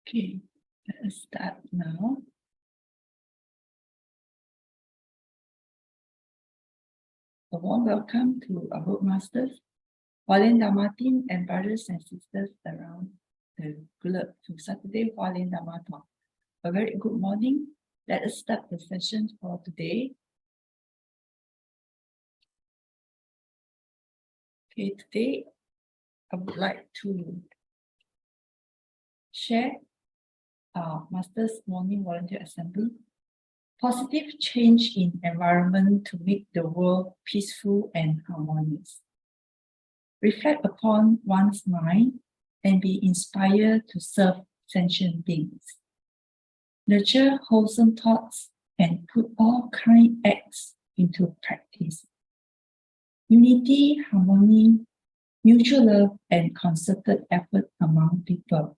Okay, let us start now. A warm welcome to our Book Masters, Hualien Dharma team, and brothers and sisters around the globe to Saturday Hualien Dharma Talk. A very good morning. Let us start the session for today. Okay, today I would like to share our Masters Morning Volunteer Assembly. Positive change in environment to make the world peaceful and harmonious. Reflect upon one's mind and be inspired to serve sentient beings. Nurture wholesome thoughts and put all kind acts into practice. Unity, harmony, mutual love, and concerted effort among people.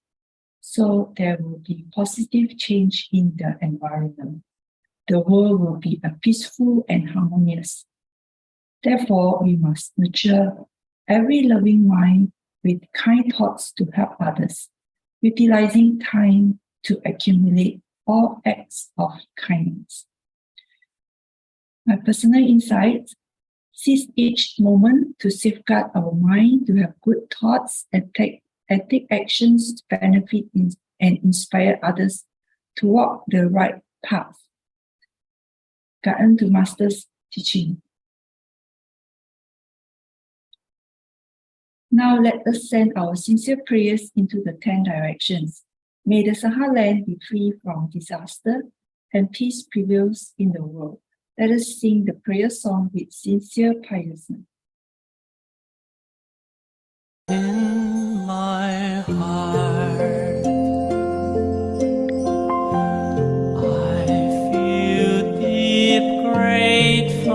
So there will be positive change in the environment. The world will be a peaceful and harmonious. Therefore, we must nurture every loving mind with kind thoughts to help others, utilizing time to accumulate all acts of kindness. My personal insights: seize each moment to safeguard our mind, to have good thoughts and take actions to benefit and inspire others to walk the right path. Guan to Master's teaching. Now let us send our sincere prayers into the 10 directions. May the Sahara land be free from disaster and peace prevails in the world. Let us sing the prayer song with sincere piousness. In my heart, I feel deep gratefulness.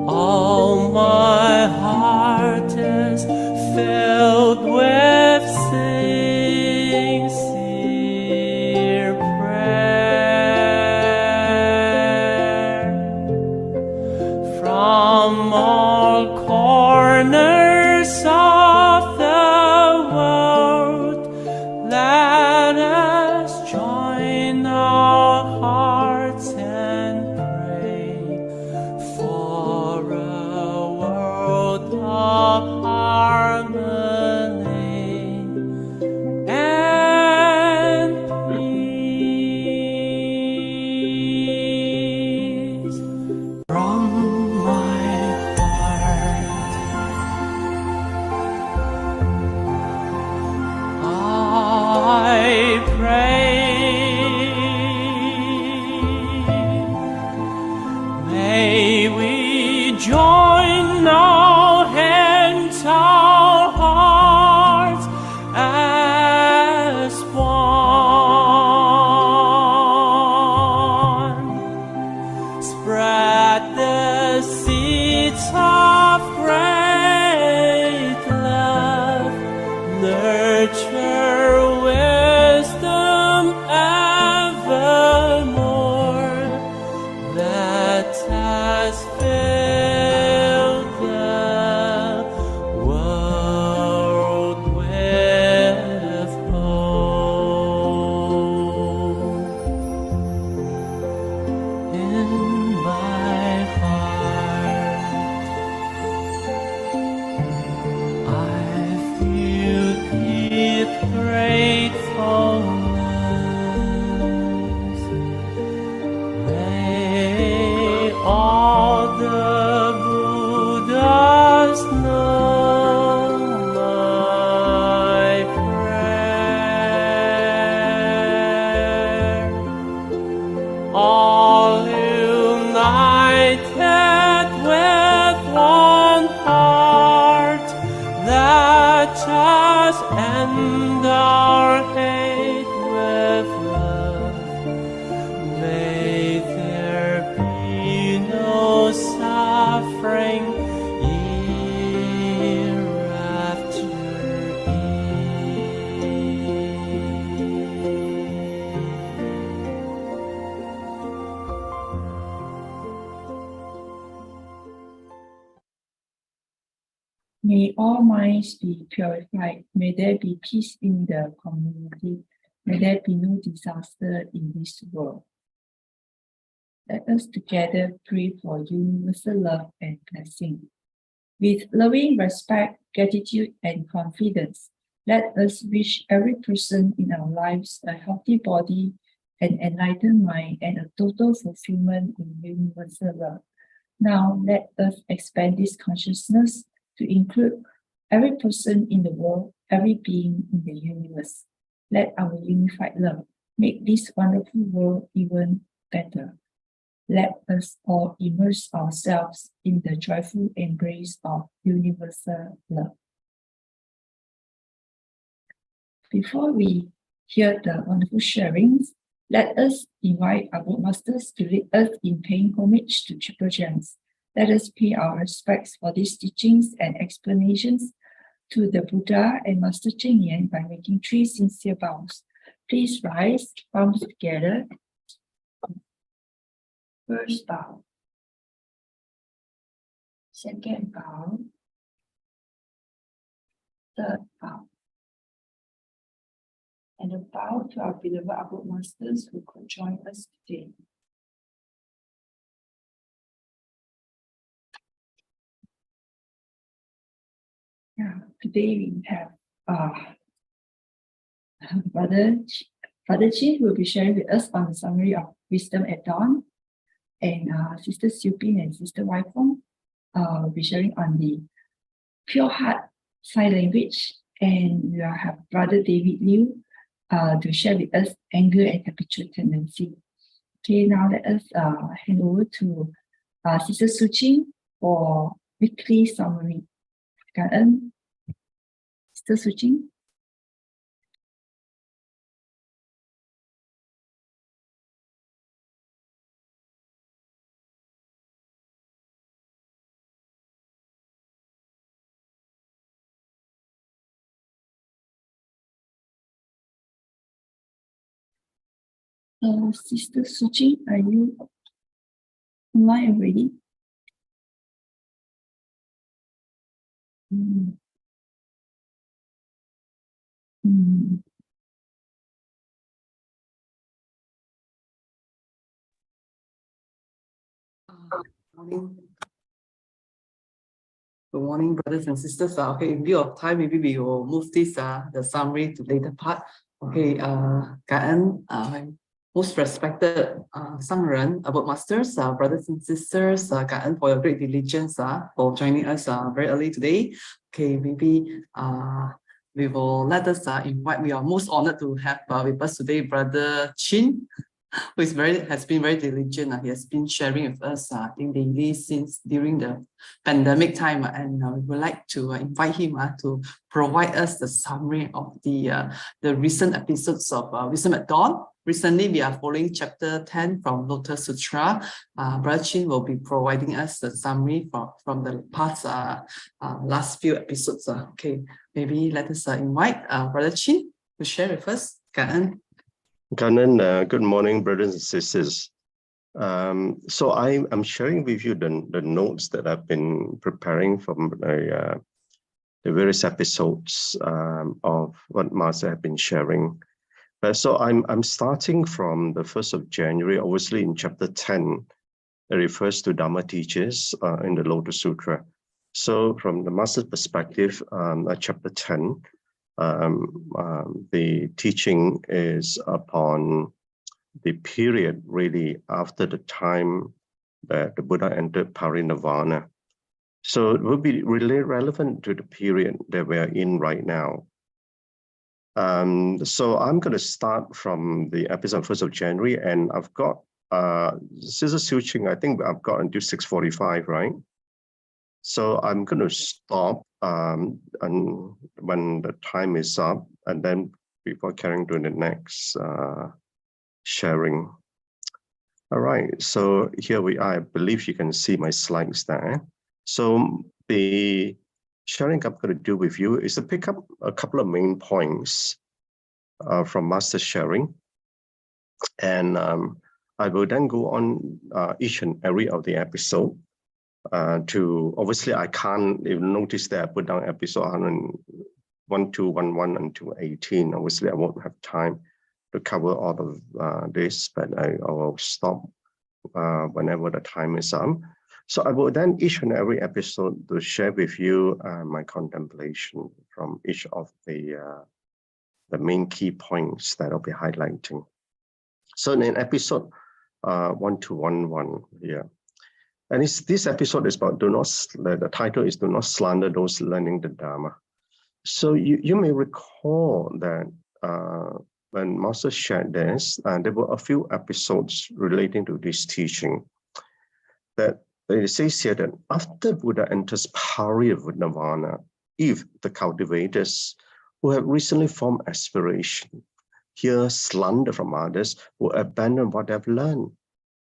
All my heart is filled with sincere prayer. From all corners of and our hate with love. May there be no suffering hereafter. May all minds be purified. May there be peace in the community. May there be no disaster in this world. Let us together pray for universal love and blessing. With loving respect, gratitude, and confidence, let us wish every person in our lives a healthy body, an enlightened mind, and a total fulfillment in universal love. Now, let us expand this consciousness to include every person in the world, every being in the universe. Let our unified love make this wonderful world even better. Let us all immerse ourselves in the joyful embrace of universal love. Before we hear the wonderful sharings, let us invite our masters to lead us in paying homage to Triple Gems. Let us pay our respects for these teachings and explanations to the Buddha and Master Cheng Yen by making 3 sincere bows. Please rise, palms together. First bow. Second bow. Third bow. And a bow to our beloved Abode Masters who could join us today. Yeah, today we have Father Chin will be sharing with us on the summary of Wisdom at Dawn, and Sister Siew and Sister Fong will be sharing on the Pure Heart Sign Language, and we will have Brother David Liu to share with us Anger and Habitual Tendency. Okay, now let us hand over to Sister Su Ching for weekly summary. Guan, Sister Su Ching. Sister Su Ching, are you online already? Morning. Good morning, brothers and sisters. Okay, in view of time, maybe we will move this the summary to later part. Okay, Guan, most respected Sangren, Abode Masters, brothers and sisters, Guan for your great diligence for joining us very early today. Okay, maybe we will let us invite. We are most honored to have with us today, Brother Chin, who has been very diligent. He has been sharing with us in daily since during the pandemic time, and we would like to invite him to provide us the summary of the recent episodes of Wisdom at Dawn. Recently, we are following chapter 10 from Lotus Sutra. Brother Chin will be providing us the summary from the past last few episodes. Okay, maybe let us invite Brother Chin to share with us. Guan. Good morning, brothers and sisters. So I'm sharing with you the notes that I've been preparing from the various episodes of what Master have been sharing. So I'm starting from the 1st of January, obviously in chapter 10, it refers to Dharma teachers in the Lotus Sutra. So from the Master's perspective, chapter 10, the teaching is upon the period really after the time that the Buddha entered parinirvana. So it will be really relevant to the period that we are in right now. So I'm going to start from the episode 1st of January, and I've got Sister Su Ching, I think I've got until 6:45, right? So I'm going to stop and when the time is up, and then before carrying to the next sharing. All right, so here we are. I believe you can see my slides there. So the sharing I'm going to do with you is to pick up a couple of main points from Master sharing. And I will then go on each and every of the episode to, obviously I can't, you notice that I put down episode 1211 and 218. Obviously I won't have time to cover all of this, but I will stop whenever the time is up. So I will then each and every episode to share with you my contemplation from each of the main key points that I'll be highlighting. So in episode 1211 here, and this episode is about the title is Do Not Slander Those Learning the Dharma. So you may recall that when Master shared this, there were a few episodes relating to this teaching that it says here that after Buddha enters Parinirvana, if the cultivators who have recently formed aspiration hear slander from others who abandon what they've learned,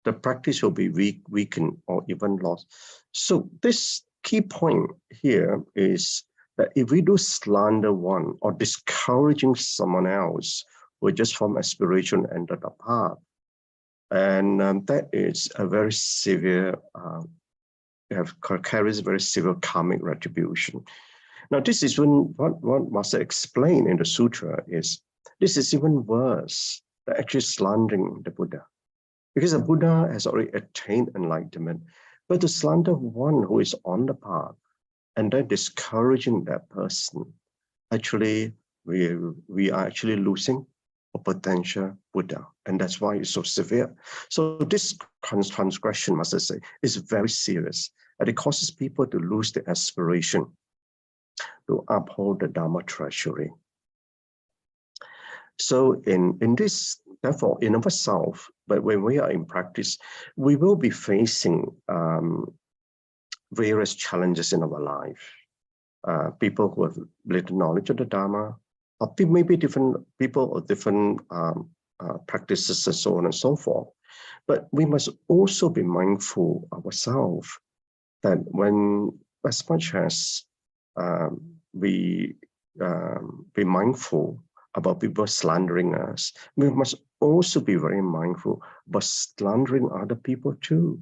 the practice will be weakened or even lost. So this key point here is that if we do slander one or discouraging someone else who just formed aspiration and enter the path, and that is a very severe, carries very severe karmic retribution. Now, this is what Master explained in the sutra is, this is even worse than actually slandering the Buddha. Because the Buddha has already attained enlightenment, but to slander one who is on the path and then discouraging that person, actually, we are actually losing a potential Buddha, and that's why it's so severe. So this transgression, must I say, is very serious, and it causes people to lose the aspiration to uphold the Dharma treasury. So in this, therefore, in ourselves, but when we are in practice, we will be facing various challenges in our life. People who have little knowledge of the Dharma, or maybe different people or different practices and so on and so forth. But we must also be mindful ourselves that when, as much as we be mindful about people slandering us, we must also be very mindful about slandering other people too.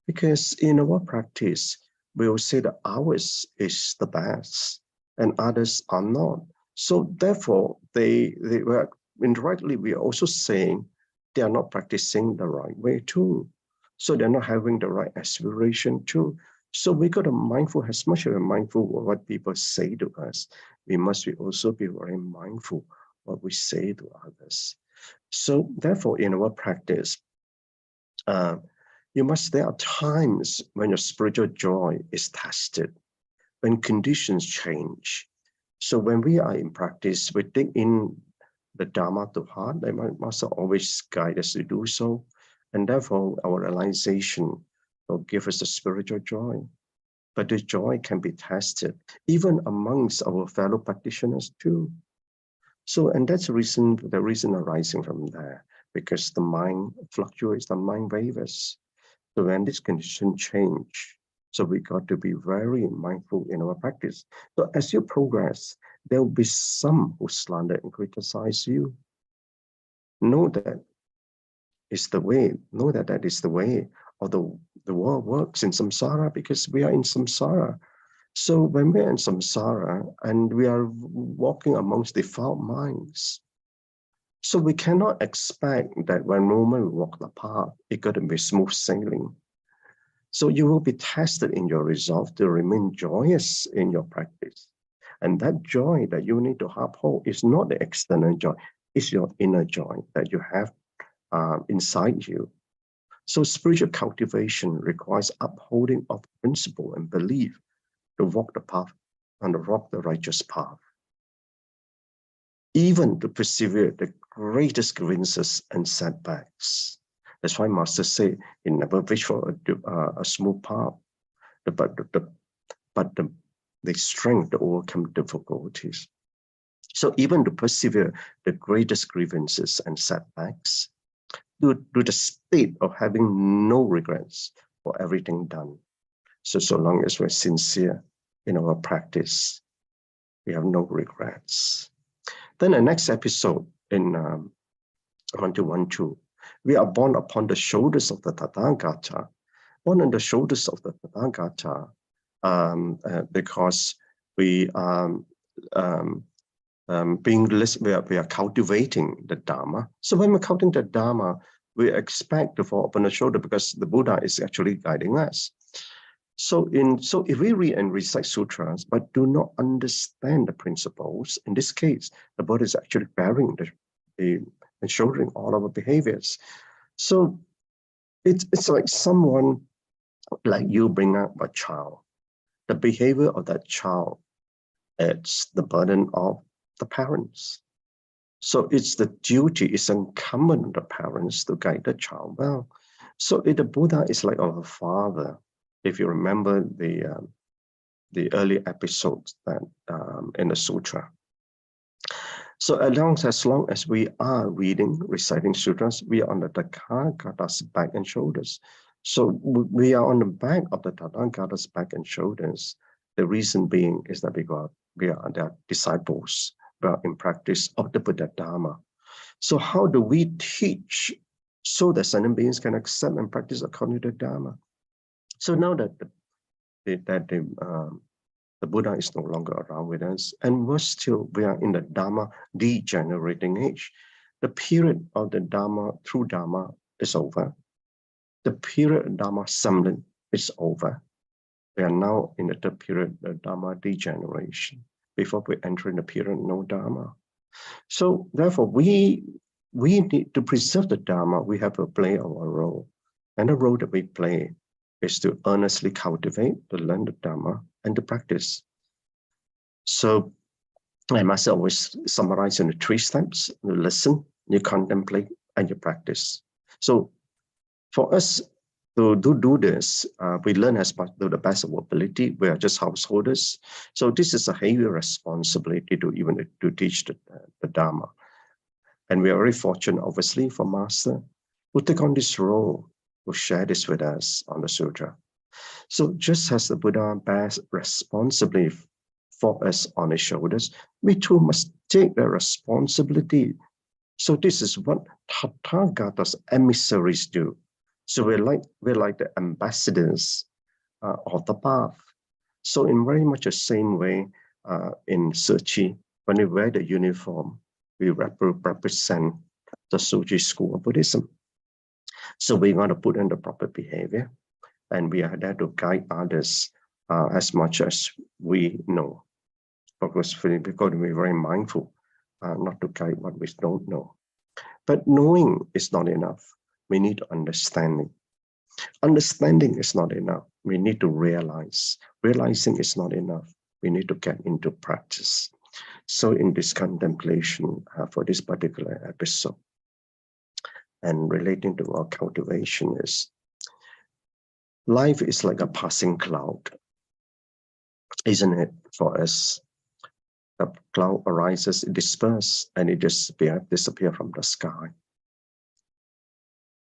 Because in our practice, we will say that ours is the best and others are not. So therefore, they were indirectly, we are also saying they are not practicing the right way too. So they're not having the right aspiration too. So we got to mindful, as much as we're mindful of what people say to us, we must also be very mindful what we say to others. So therefore, in our practice, there are times when your spiritual joy is tested, when conditions change. So when we are in practice, we take in the Dharma to heart. The Master always guide us to do so. And therefore, our realization will give us a spiritual joy. But the joy can be tested, even amongst our fellow practitioners too. So, and that's the reason arising from there, because the mind fluctuates, the mind wavers. So when this condition change, so we got to be very mindful in our practice. So as you progress, there will be some who slander and criticize you. Know that is the way, know that that is the way of the world works in samsara, because we are in samsara. So when we're in samsara and we are walking amongst defiled minds, so we cannot expect that when moment we walk the path, it's going to be smooth sailing. So you will be tested in your resolve to remain joyous in your practice. And that joy that you need to uphold is not the external joy, it's your inner joy that you have inside you. So spiritual cultivation requires upholding of principle and belief to walk the path and to walk the righteous path. Even to persevere the greatest grievances and setbacks. That's why Master say, you never wish for a smooth path, but but the strength to overcome difficulties. So even to persevere the greatest grievances and setbacks, to the state of having no regrets for everything done. So long as we're sincere in our practice, we have no regrets. Then the next episode in 1212, we are born upon the shoulders of the Tathagata, born on the shoulders of the Tathagata, because we are we are cultivating the Dharma. So when we're cultivating the Dharma, we expect to fall upon the shoulder because the Buddha is actually guiding us. So if we read and recite sutras but do not understand the principles, in this case, the Buddha is actually bearing and shouldering all our behaviors. So it's like someone like you bring up a child. The behavior of that child, it's the burden of the parents. So it's the duty, it's incumbent on the parents to guide the child well. So the Buddha is like our father. If you remember the early episodes that in the sutra. So as long as we are reading, reciting sutras, we are on the Tathagata's back and shoulders. So we are on the back of the Tathagata's back and shoulders. The reason being is that we are their disciples. We are in practice of the Buddha Dharma. So how do we teach so that sentient beings can accept and practice according to the Dharma? So now that the Buddha is no longer around with us, and we are in the Dharma degenerating age. The period of the Dharma, true Dharma, is over. The period of Dharma semblance is over. We are now in the third period of Dharma degeneration, before we enter in the period of no Dharma. So therefore, we need to preserve the Dharma. We have to play our role. And the role that we play is to earnestly cultivate, to learn the Dharma, and to practice. So I must always summarize in the 3 steps: you listen, you contemplate, and you practice. So for us to do this, we learn as part to the best of our ability. We are just householders. So this is a heavy responsibility to teach the Dharma. And we are very fortunate, obviously, for Master who take on this role, who share this with us on the sutra. So just as the Buddha bears responsibility for us on his shoulders, we too must take the responsibility. So this is what Tathagata's emissaries do. So we're like the ambassadors of the path. So in very much the same way in Su Ching, when we wear the uniform, we represent the Su Ching school of Buddhism. So we want to put in the proper behavior, and we are there to guide others as much as we know. Because we've got to be very mindful not to guide what we don't know. But knowing is not enough. We need understanding. Understanding is not enough. We need to realize. Realizing is not enough. We need to get into practice. So in this contemplation for this particular episode, and relating to our cultivation, is life is like a passing cloud, isn't it, for us? The cloud arises, it disperses, and it disappear from the sky.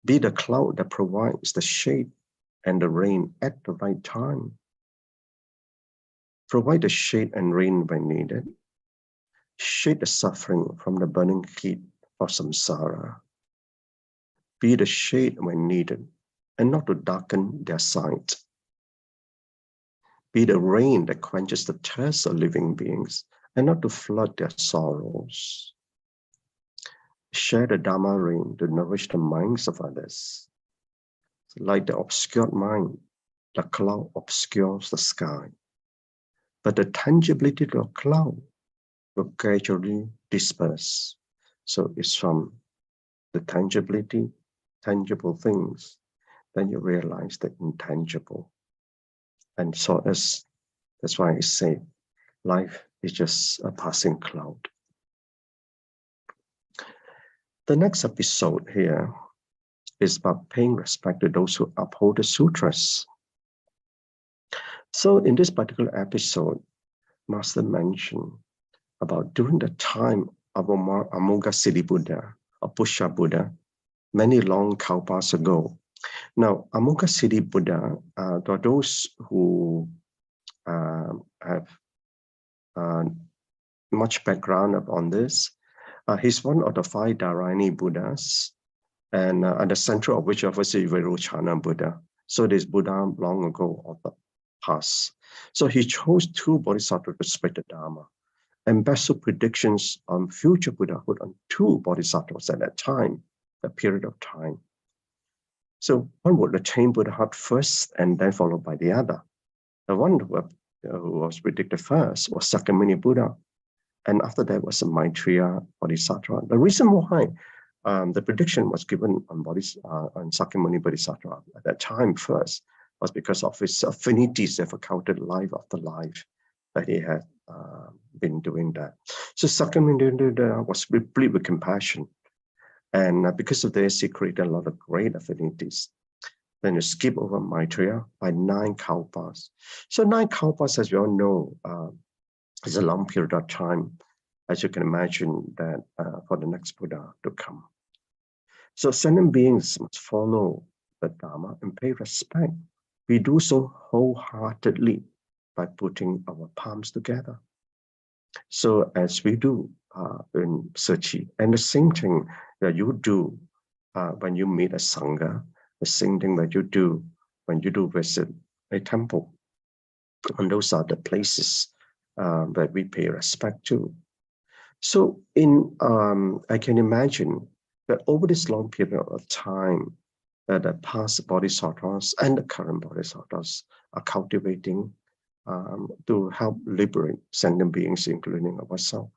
Be the cloud that provides the shade and the rain at the right time. Provide the shade and rain when needed. Shade the suffering from the burning heat of samsara. Be the shade when needed, and not to darken their sight. Be the rain that quenches the thirst of living beings, and not to flood their sorrows. Share the Dharma rain to nourish the minds of others. Like the obscured mind, the cloud obscures the sky. But the tangibility of the cloud will gradually disperse. So it's from the tangibility, tangible things, then you realize the intangible. And so that's why I say life is just a passing cloud. The next episode here is about paying respect to those who uphold the sutras. So in this particular episode, Master mentioned about during the time of Amoghasiddhi Buddha, or Pusha Buddha, many long kalpas ago. Now, Amoghasiddhi Buddha, for those who have much background on this, he's one of the 5 Dharani Buddhas, and at the center of which obviously Vairochana Buddha. So this Buddha long ago of the past. So he chose 2 bodhisattvas to spread the Dharma, and bestow predictions on future Buddhahood on 2 bodhisattvas at that time, that period of time. So one would attain Buddhahood first and then followed by the other. The one who was predicted first was Sakyamuni Buddha, and after that was Maitreya Bodhisattva. The reason why the prediction was given on Sakyamuni Bodhisattva at that time first was because of his affinities of accounted life after life that he had been doing that. So Sakyamuni Buddha was replete with compassion, and because of this, he created a lot of great affinities. Then you skip over Maitreya by 9 kalpas. So 9 kalpas, as we all know, is a long period of time, as you can imagine, that for the next Buddha to come. So sentient beings must follow the Dharma and pay respect. We do so wholeheartedly by putting our palms together. So as we do in Su Ching, and the same thing that you do when you meet a Sangha, the same thing that you do when you do visit a temple. And those are the places that we pay respect to. So I can imagine that over this long period of time, that the past bodhisattvas and the current bodhisattvas are cultivating to help liberate sentient beings, including ourselves.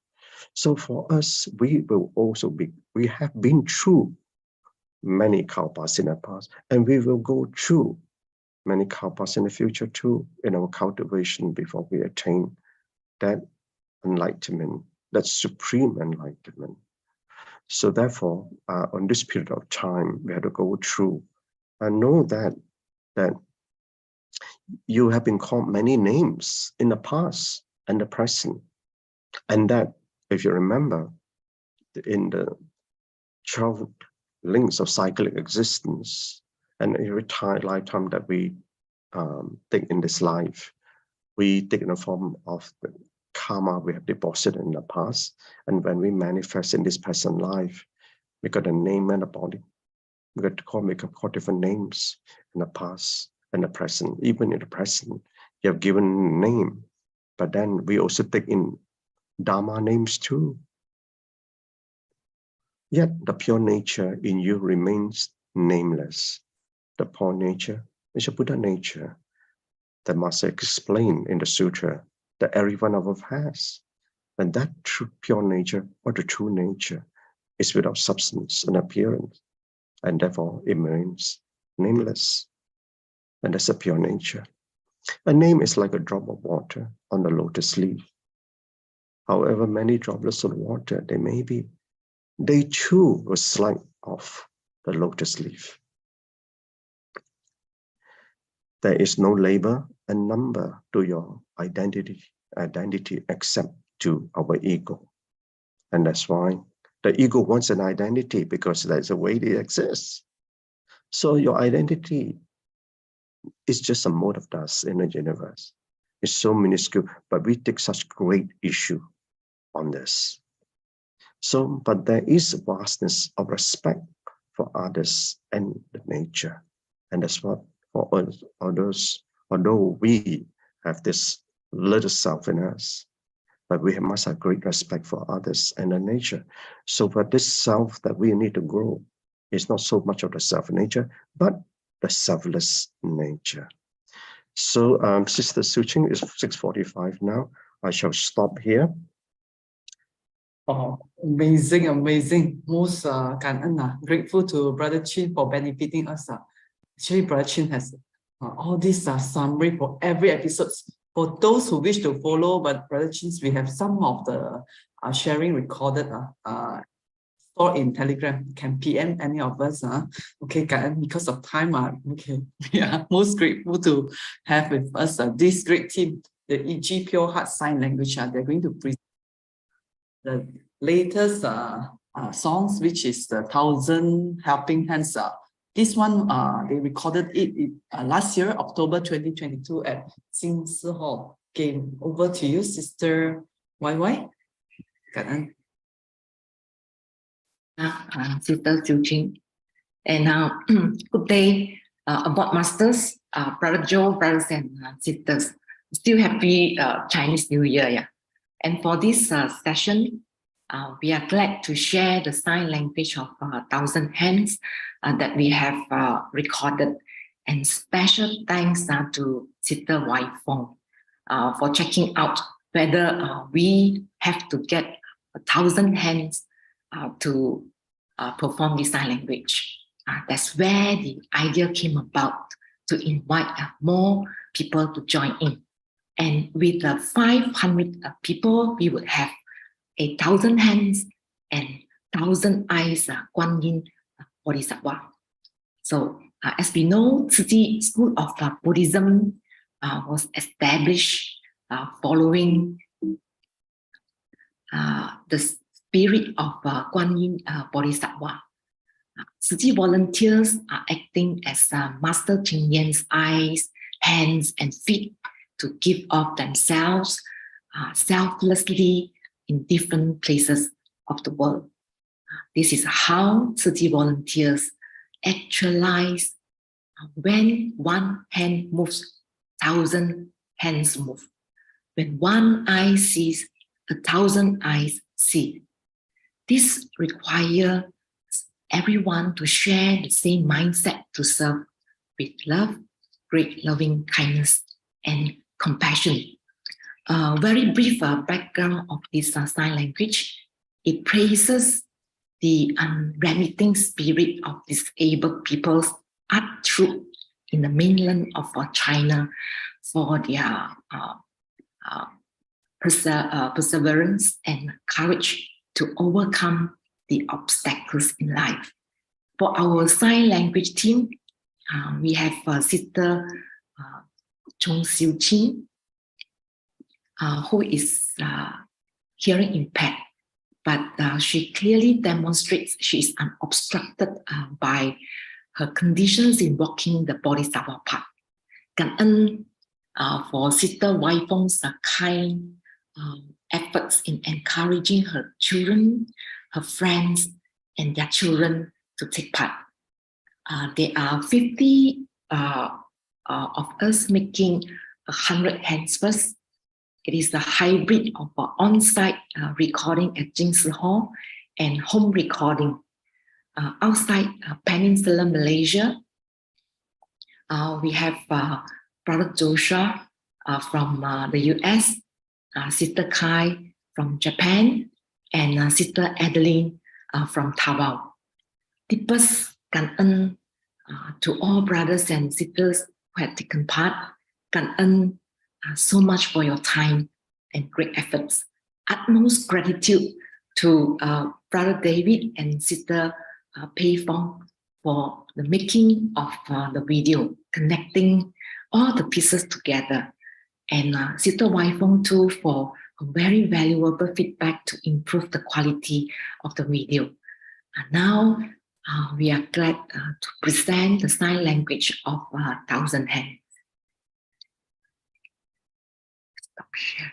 So for us, we have been through many kalpas in the past, and we will go through many kalpas in the future too, in our cultivation before we attain that enlightenment, that supreme enlightenment. So therefore, on this period of time, we have to go through and know that you have been called many names in the past and the present, and that, if you remember, in the 12 links of cyclic existence, and every lifetime that we take in this life, we take in the form of the karma we have deposited in the past, and when we manifest in this present life, we got a name and a body. We got to make up different names in the past and the present. Even in the present, you have given a name, but then we also take in Dharma names too. Yet the pure nature in you remains nameless. The pure nature is a Buddha nature that Master explained in the sutra that every one of us has. And that true pure nature, or the true nature, is without substance and appearance, and therefore it remains nameless. And that's a pure nature. A name is like a drop of water on the lotus leaf. However many droplets of water there may be, they too will slide off the lotus leaf. There is no label and number to your identity except to our ego. And that's why the ego wants an identity, because that's the way it exists. So your identity is just a mote of dust in the universe. It's so minuscule, but we take such great issue on this. So, but there is a vastness of respect for others and the nature. And that's what for us, although we have this little self in us, but we must have great respect for others and the nature. So for this self that we need to grow is not so much of the self nature, but the selfless nature. So Sister Su Ching is 6:45 now. I shall stop here. Oh, amazing, amazing. Most grateful to Brother Chin for benefiting us. Actually, Brother Chin has all these summary for every episode. For those who wish to follow, but Brother Chin's, we have some of the sharing recorded store in Telegram. You can PM any of us. Okay, Guan, because of time, okay, we are most grateful to have with us this great team, the EG Pure Heart Sign Language. They're going to present the latest songs, which is the 1,000 Helping Hands. This one, they recorded it last year, October 2022 at Siew Hall. Okay, over to you, Sister YY. Guan. Sister Su Ching. And good day, Abort Masters, Brother Joe, brothers and sisters. Still happy Chinese New Year. Yeah. And for this session, we are glad to share the sign language of 1,000 Hands that we have recorded. And special thanks to Sister Fong for checking out whether we have to get 1,000 hands to perform this sign language. That's where the idea came about, to invite more people to join in. And with 500 people, we would have 1,000 hands and 1,000 eyes, Guan Yin Bodhisattva. So as we know, Tzu School of Buddhism was established following the spirit of Guan Yin Bodhisattva. Tzu volunteers are acting as Master Ching Yen's eyes, hands, and feet to give of themselves selflessly in different places of the world. This is how Tzu volunteers actualize when one hand moves, 1,000 hands move. When one eye sees, 1,000 eyes see. This requires everyone to share the same mindset to serve with love, great loving kindness, and compassion. Very brief background of this sign language. It praises the unremitting spirit of disabled people's art troupe in the mainland of China for their perseverance and courage to overcome the obstacles in life. For our sign language team, we have Sister Su Ching, who is hearing impaired, but she clearly demonstrates she is unobstructed by her conditions in walking the Bodhisattva path. Guan for Sister Fong's kind efforts in encouraging her children, her friends, and their children to take part. There are 50 of us making 100 hands first. It is the hybrid of on-site recording at Siew Hall and home recording. Outside Peninsula Malaysia, we have Brother Joshua from the US, Sister Kai from Japan, and Sister Adeline from Taiwan. Deepest Guan to all brothers and sisters who have taken part. Guan so much for your time and great efforts. Utmost gratitude to Brother David and Sister Fong for the making of the video, connecting all the pieces together. And Sister Fong too for a very valuable feedback to improve the quality of the video. And now we are glad to present the sign language of 1,000 Hands. Stop sharing.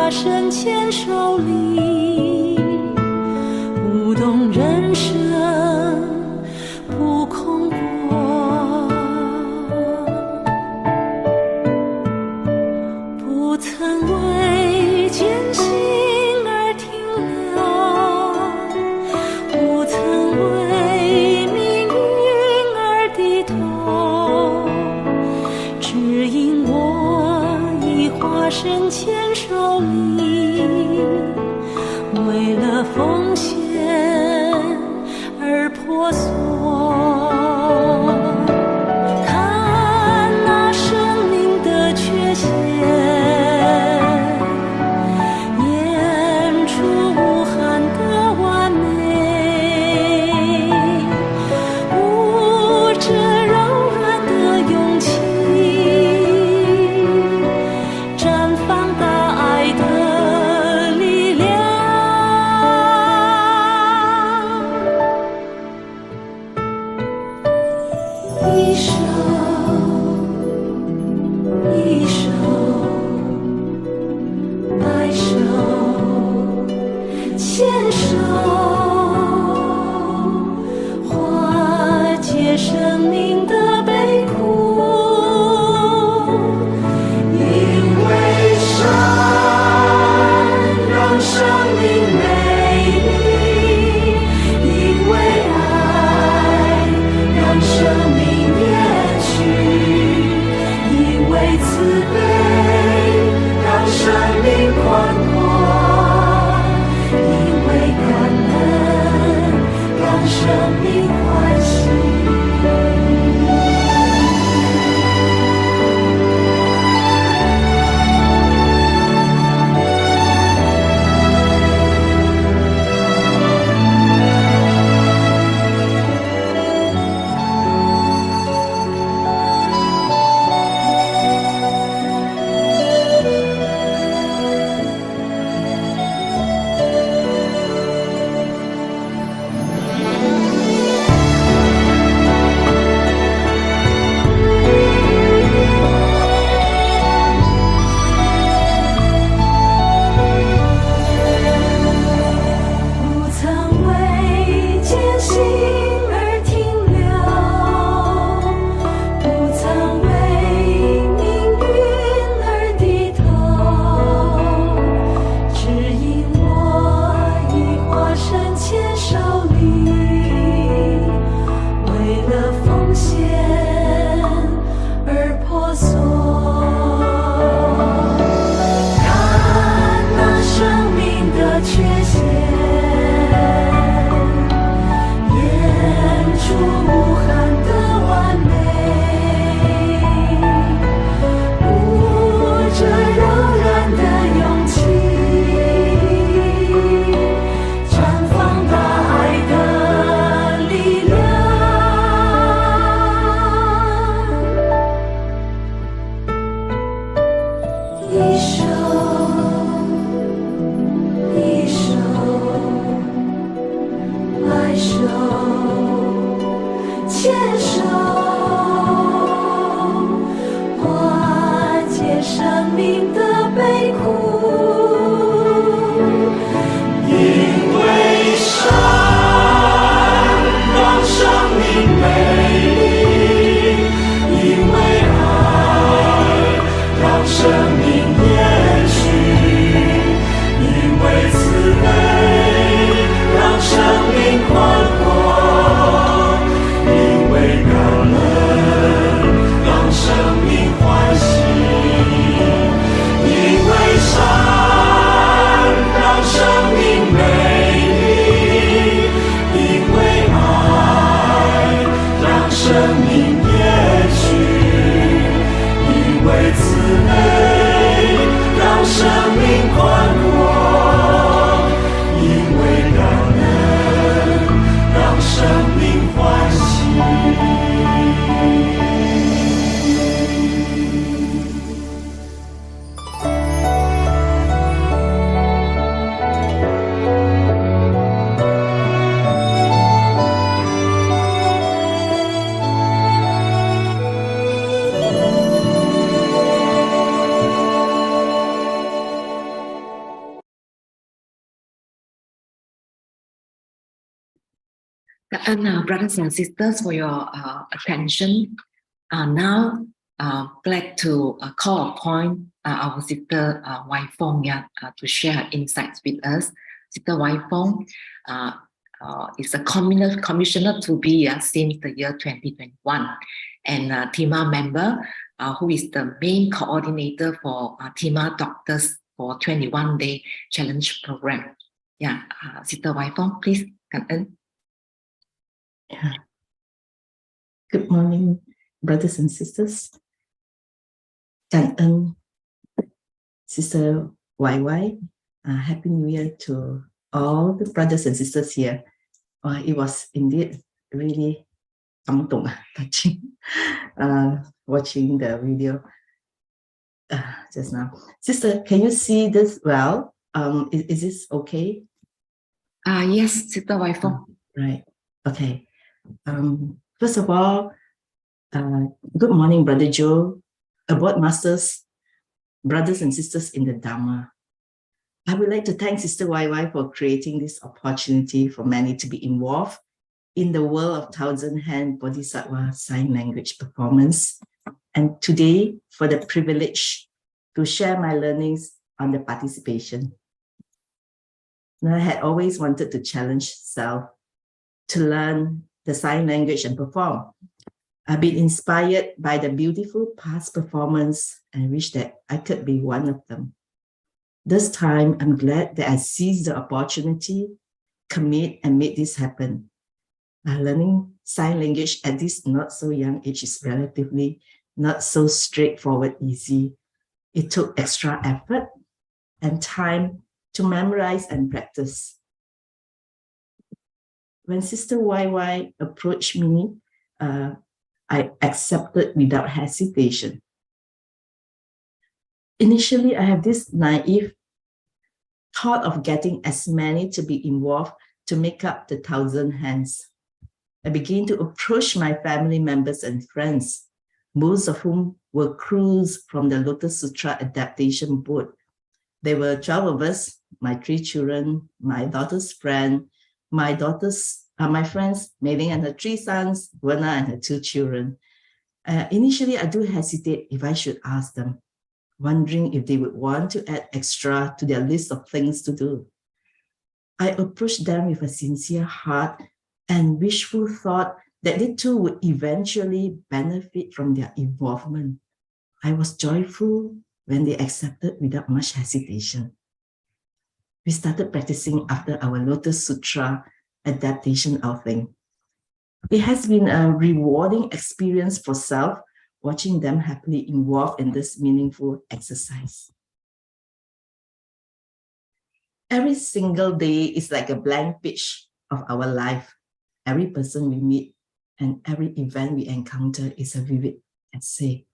化身牵手里，不懂人生不空过，不曾为艰辛而停留，不曾为命运而低头，只因我已化身牵手里，为了奉献而婆娑。看那生命的缺陷，演出无憾的完美，舞着柔软的勇气，绽放大爱的力量。一手一手白手牵手，化解生命的悲苦。因为善让生命美丽，因为爱让生命延续，因为慈悲让生命宽阔，因为感恩让生命欢喜。不曾为艰辛而停留，不曾为命运而低头，只因我已化身牵手里，为了奉献而婆娑。看那生命的缺陷，演出无憾的完美，舞着柔软的勇气，绽放大爱的力量。一手一手白手牵手，化解生命的悲苦。因为善让生命美丽，因为爱让生命延续，因为慈悲让生命宽阔，因为感恩让生命欢喜，因为善让生命美丽，因为爱让生命延续，因为慈悲让生命宽阔，因为感恩让生命欢喜。And brothers and sisters, for your attention. Now, glad to call upon our sister Fong to share her insights with us. Sister Fong is a commissioner to be since the year 2021, and TIMA member who is the main coordinator for TIMA doctors for 21-day challenge program. Yeah, Sister Fong, please come in. Yeah. Good morning, brothers and sisters. Cảm ơn Sister YY. Happy New Year to all the brothers and sisters here. It was indeed really touching watching the video just now. Sister, can you see this well? Is this okay? Yes, Sister Fong. Right. Okay. First of all, good morning, Brother Joe, Abode Masters, brothers and sisters in the Dharma. I would like to thank Sister YY for creating this opportunity for many to be involved in the world of Thousand Hand Bodhisattva sign language performance, and today for the privilege to share my learnings on the participation. I had always wanted to challenge self to learn the sign language and perform. I've been inspired by the beautiful past performance and wish that I could be one of them. This time, I'm glad that I seized the opportunity, commit, and made this happen. Learning sign language at this not so young age is relatively not so straightforward, easy. It took extra effort and time to memorize and practice. When Sister YY approached me, I accepted without hesitation. Initially, I have this naive thought of getting as many to be involved to make up the 1,000 hands. I began to approach my family members and friends, most of whom were crews from the Lotus Sutra adaptation boat. There were 12 of us, my 3 children, my daughter's friend, my friends, Mei and her 3 sons, Werner and her 2 children. Initially, I do hesitate if I should ask them, wondering if they would want to add extra to their list of things to do. I approached them with a sincere heart and wishful thought that they too would eventually benefit from their involvement. I was joyful when they accepted without much hesitation. We started practicing after our Lotus Sutra adaptation outing. It has been a rewarding experience for self, watching them happily involved in this meaningful exercise. Every single day is like a blank page of our life. Every person we meet and every event we encounter is a vivid essay.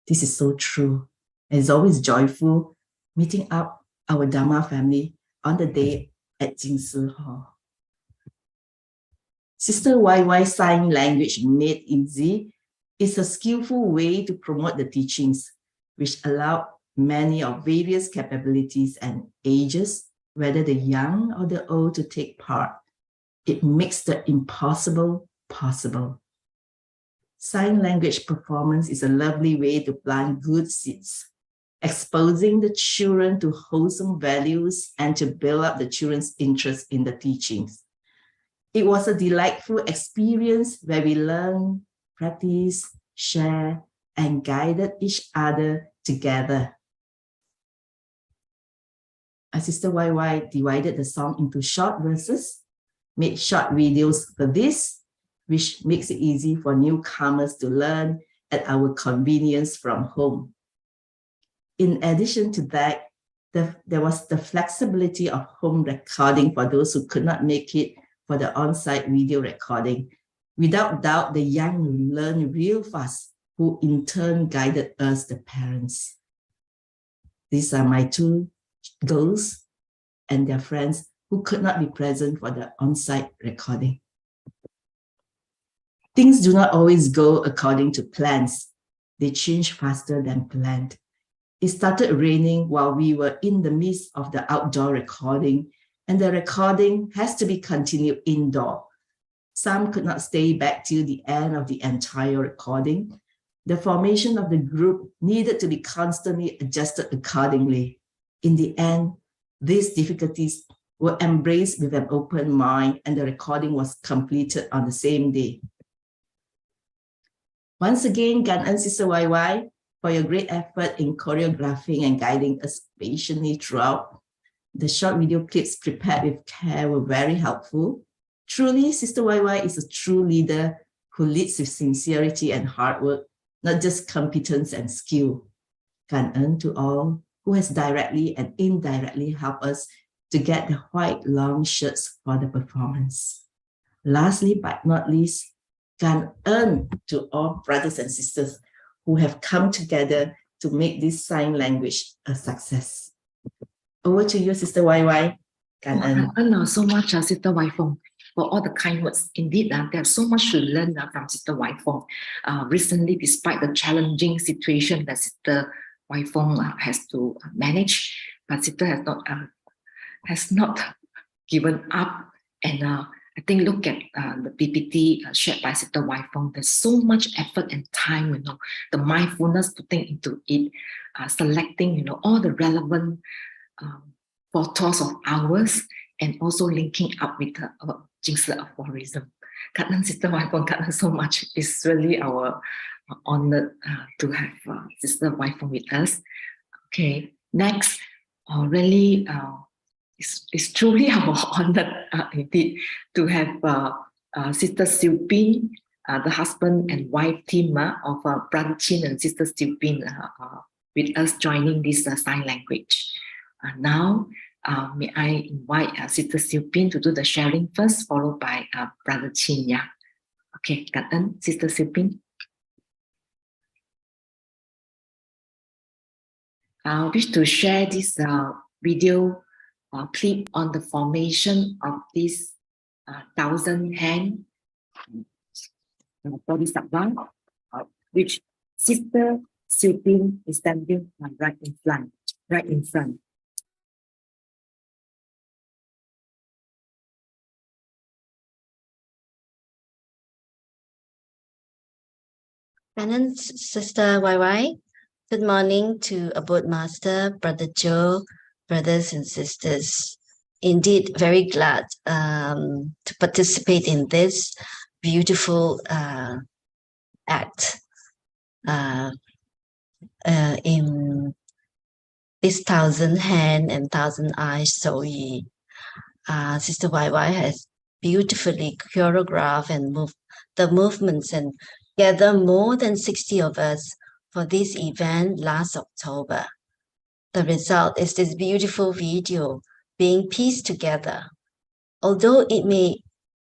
This is so true. It's always joyful meeting up our Dharma family on the day at Jingsi Hall. Sister YY Sign Language Made Easy is a skillful way to promote the teachings, which allow many of various capabilities and ages, whether the young or the old, to take part. It makes the impossible possible. Sign language performance is a lovely way to plant good seeds, exposing the children to wholesome values and to build up the children's interest in the teachings. It was a delightful experience where we learned, practiced, shared, and guided each other together. Our Sister YY divided the song into short verses, made short videos for this, which makes it easy for newcomers to learn at our convenience from home. In addition to that, there was the flexibility of home recording for those who could not make it for the on-site video recording. Without doubt, the young learn real fast, who in turn guided us, the parents. These are my 2 girls and their friends who could not be present for the on-site recording. Things do not always go according to plans. They change faster than planned. It started raining while we were in the midst of the outdoor recording, and the recording has to be continued indoor. Some could not stay back till the end of the entire recording. The formation of the group needed to be constantly adjusted accordingly. In the end, these difficulties were embraced with an open mind, and the recording was completed on the same day. Once again, Gan and Sister YY for your great effort in choreographing and guiding us patiently throughout. The short video clips prepared with care were very helpful. Truly, Sister YY is a true leader who leads with sincerity and hard work, not just competence and skill. Gan to all who has directly and indirectly helped us to get the white long shirts for the performance. Lastly, but not least, Gan to all brothers and sisters who have come together to make this sign language a success. Over to you, Sister YY. Gan So much, Sister Y Fong, for all the kind words. Indeed, there's so much to learn from Sister Y Fong. Recently, despite the challenging situation that Sister Y Fong has to manage, but Sister has not given up. And I think look at the PPT shared by Sister Y Fong. There's so much effort and time, the mindfulness putting into it, selecting, all the relevant photos of ours, and also linking up with the Jingsi aphorism. Sister Y Fong, so much. It's really our honor to have Sister Y Fong with us. Okay, next, really, it's truly our honor indeed to have Sister Siew, the husband and wife team of Brother Chin and Sister Siew with us joining this sign language. Now, may I invite Sister Siew to do the sharing first, followed by Brother Chin. Yeah. Okay, Sister Siew. I wish to share this video clip on the formation of this 1,000-hand Bodhisattva, which Sister Siew is standing right in front. And Sister YY, good morning to Abode Master, Brother Joe, brothers and sisters. Indeed, very glad to participate in this beautiful act in this 1,000-hand and 1,000-eye Soyi. Sister YY has beautifully choreographed and moved the movements and gather more than 60 of us for this event last October. The result is this beautiful video being pieced together. Although it may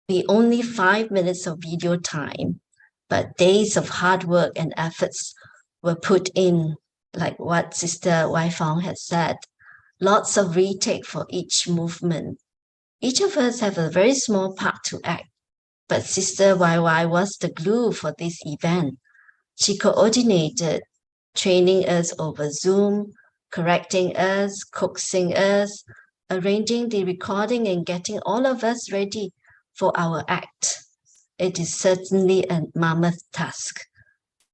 be only 5 minutes of video time, but days of hard work and efforts were put in, like what Sister Y Fong has said. Lots of retake for each movement. Each of us have a very small part to act, but Sister YY was the glue for this event. She coordinated, training us over Zoom, correcting us, coaxing us, arranging the recording and getting all of us ready for our act. It is certainly a mammoth task.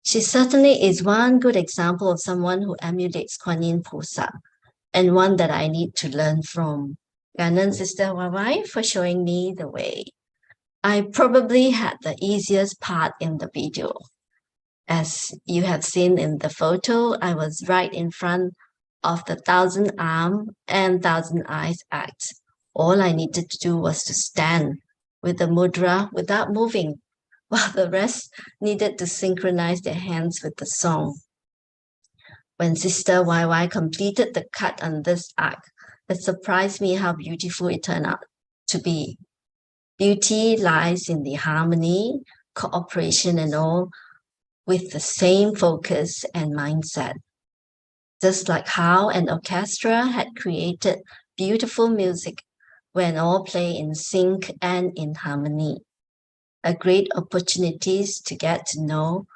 She certainly is one good example of someone who emulates Kuan Yin菩萨, and one that I need to learn from. Ganon Sister YY for showing me the way. I probably had the easiest part in the video. As you have seen in the photo, I was right in front of the 1,000-arm and 1,000-eyes act. All I needed to do was to stand with the mudra without moving, while the rest needed to synchronize their hands with the song. When Sister YY completed the cut on this act, it surprised me how beautiful it turned out to be. Beauty lies in the harmony, cooperation and all, with the same focus and mindset. Just like how an orchestra had created beautiful music when all play in sync and in harmony. A great opportunity to get to know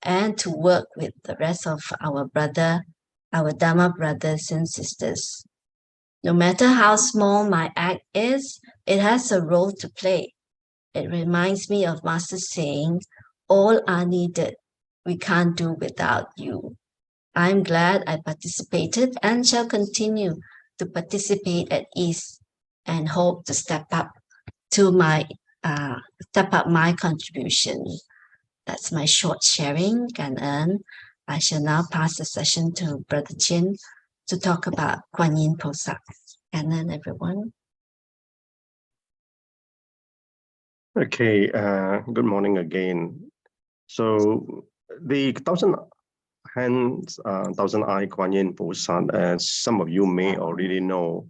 and to work with the rest of our Dharma brothers and sisters. No matter how small my act is, it has a role to play. It reminds me of Master saying, all are needed. We can't do without you. I'm glad I participated and shall continue to participate at ease and hope to step up my contribution. That's my short sharing, Guan. I shall now pass the session to Brother Chin to talk about Guan Yin菩萨. Guan, everyone. Okay, good morning again. So the thousand hands, thousand eye Guan Yin菩萨, as some of you may already know,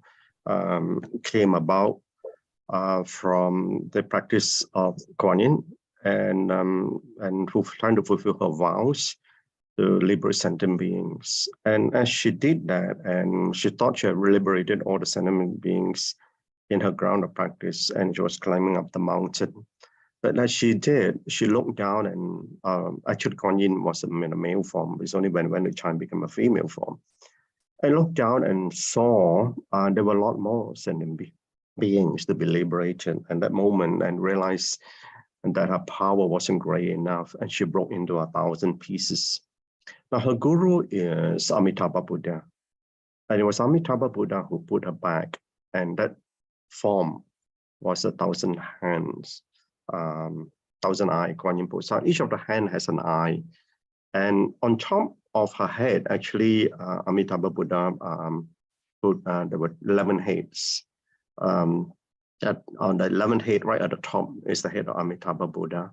came about from the practice of Guan Yin and trying to fulfill her vows to liberate sentient beings. And as she did that, and she thought she had liberated all the sentient beings in her ground of practice, and she was climbing up the mountain. But as she did, she looked down, and actually Guan Yin was in a male form. It's only when the child became a female form. I looked down and saw there were a lot more sentient beings to be liberated at that moment, and realized that her power wasn't great enough, and she broke into 1,000 pieces. Now her guru is Amitabha Buddha, and it was Amitabha Buddha who put her back, and that form was 1,000 hands, 1,000 eye Guan Yin菩萨. Each of the hand has an eye, and on top of her head, actually, Amitabha Buddha put there were 11 heads. On the 11th head, right at the top, is the head of Amitabha Buddha.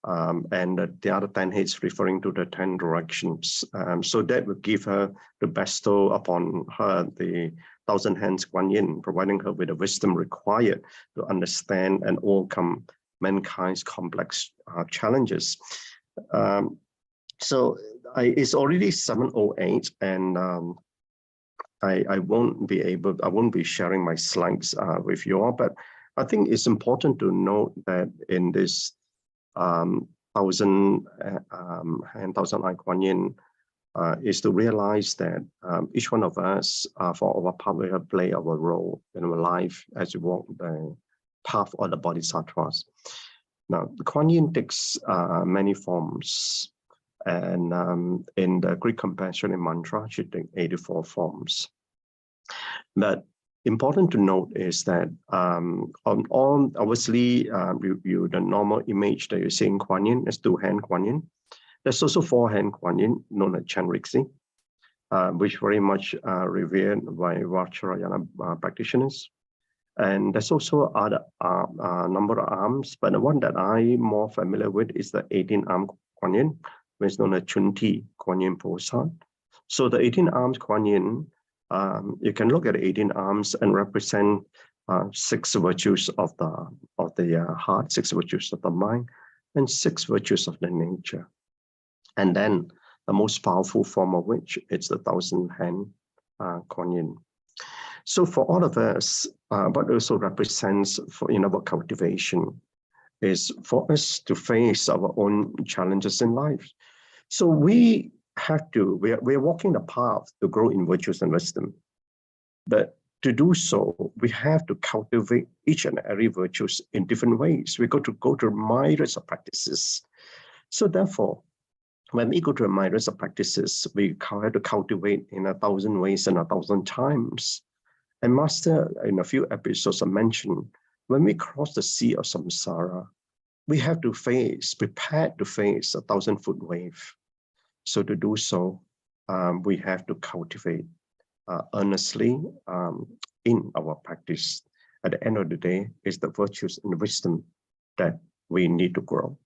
And the other 10 heads referring to the 10 directions. So that would give her, to bestow upon her the 1,000 hands Guan Yin, providing her with the wisdom required to understand and overcome mankind's complex challenges. So it's already 7:08, and I won't be sharing my slides with you all, but I think it's important to note that in this 1,000 and 1,000 eye Guan Yin is to realize that each one of us, for our part, we have played our role in our life as we walk the path of the Bodhisattvas. Now, Guan Yin takes many forms, and in the Greek Compassionate Mantra, she takes 84 forms. But important to note is that on all, obviously, the normal image that you see in Guan Yin is 2-hand Guan Yin. There's also 4-hand Guan Yin, known as Chenrixi, which very much revered by Vajrayana practitioners. And there's also other number of arms, but the one that I'm more familiar with is the 18-arm Guan Yin, which is known as Chunti Guan Yin菩萨. So the 18 arms Guan Yin, you can look at 18 arms and represent 6 virtues of the heart, 6 virtues of the mind, and 6 virtues of the nature. And then the most powerful form of which it's the 1,000-hand Guan Yin. So for all of us, what also represents in our cultivation is for us to face our own challenges in life. So we have to, we're walking the path to grow in virtues and wisdom. But to do so, we have to cultivate each and every virtues in different ways. We go to myriads of practices. So therefore, when we go to myriads of practices, we have to cultivate in 1,000 ways and 1,000 times. And Master, in a few episodes, I mentioned, when we cross the sea of samsara, we have to prepare to face 1,000-foot wave. So to do so, we have to cultivate earnestly in our practice. At the end of the day, it's the virtues and wisdom that we need to grow.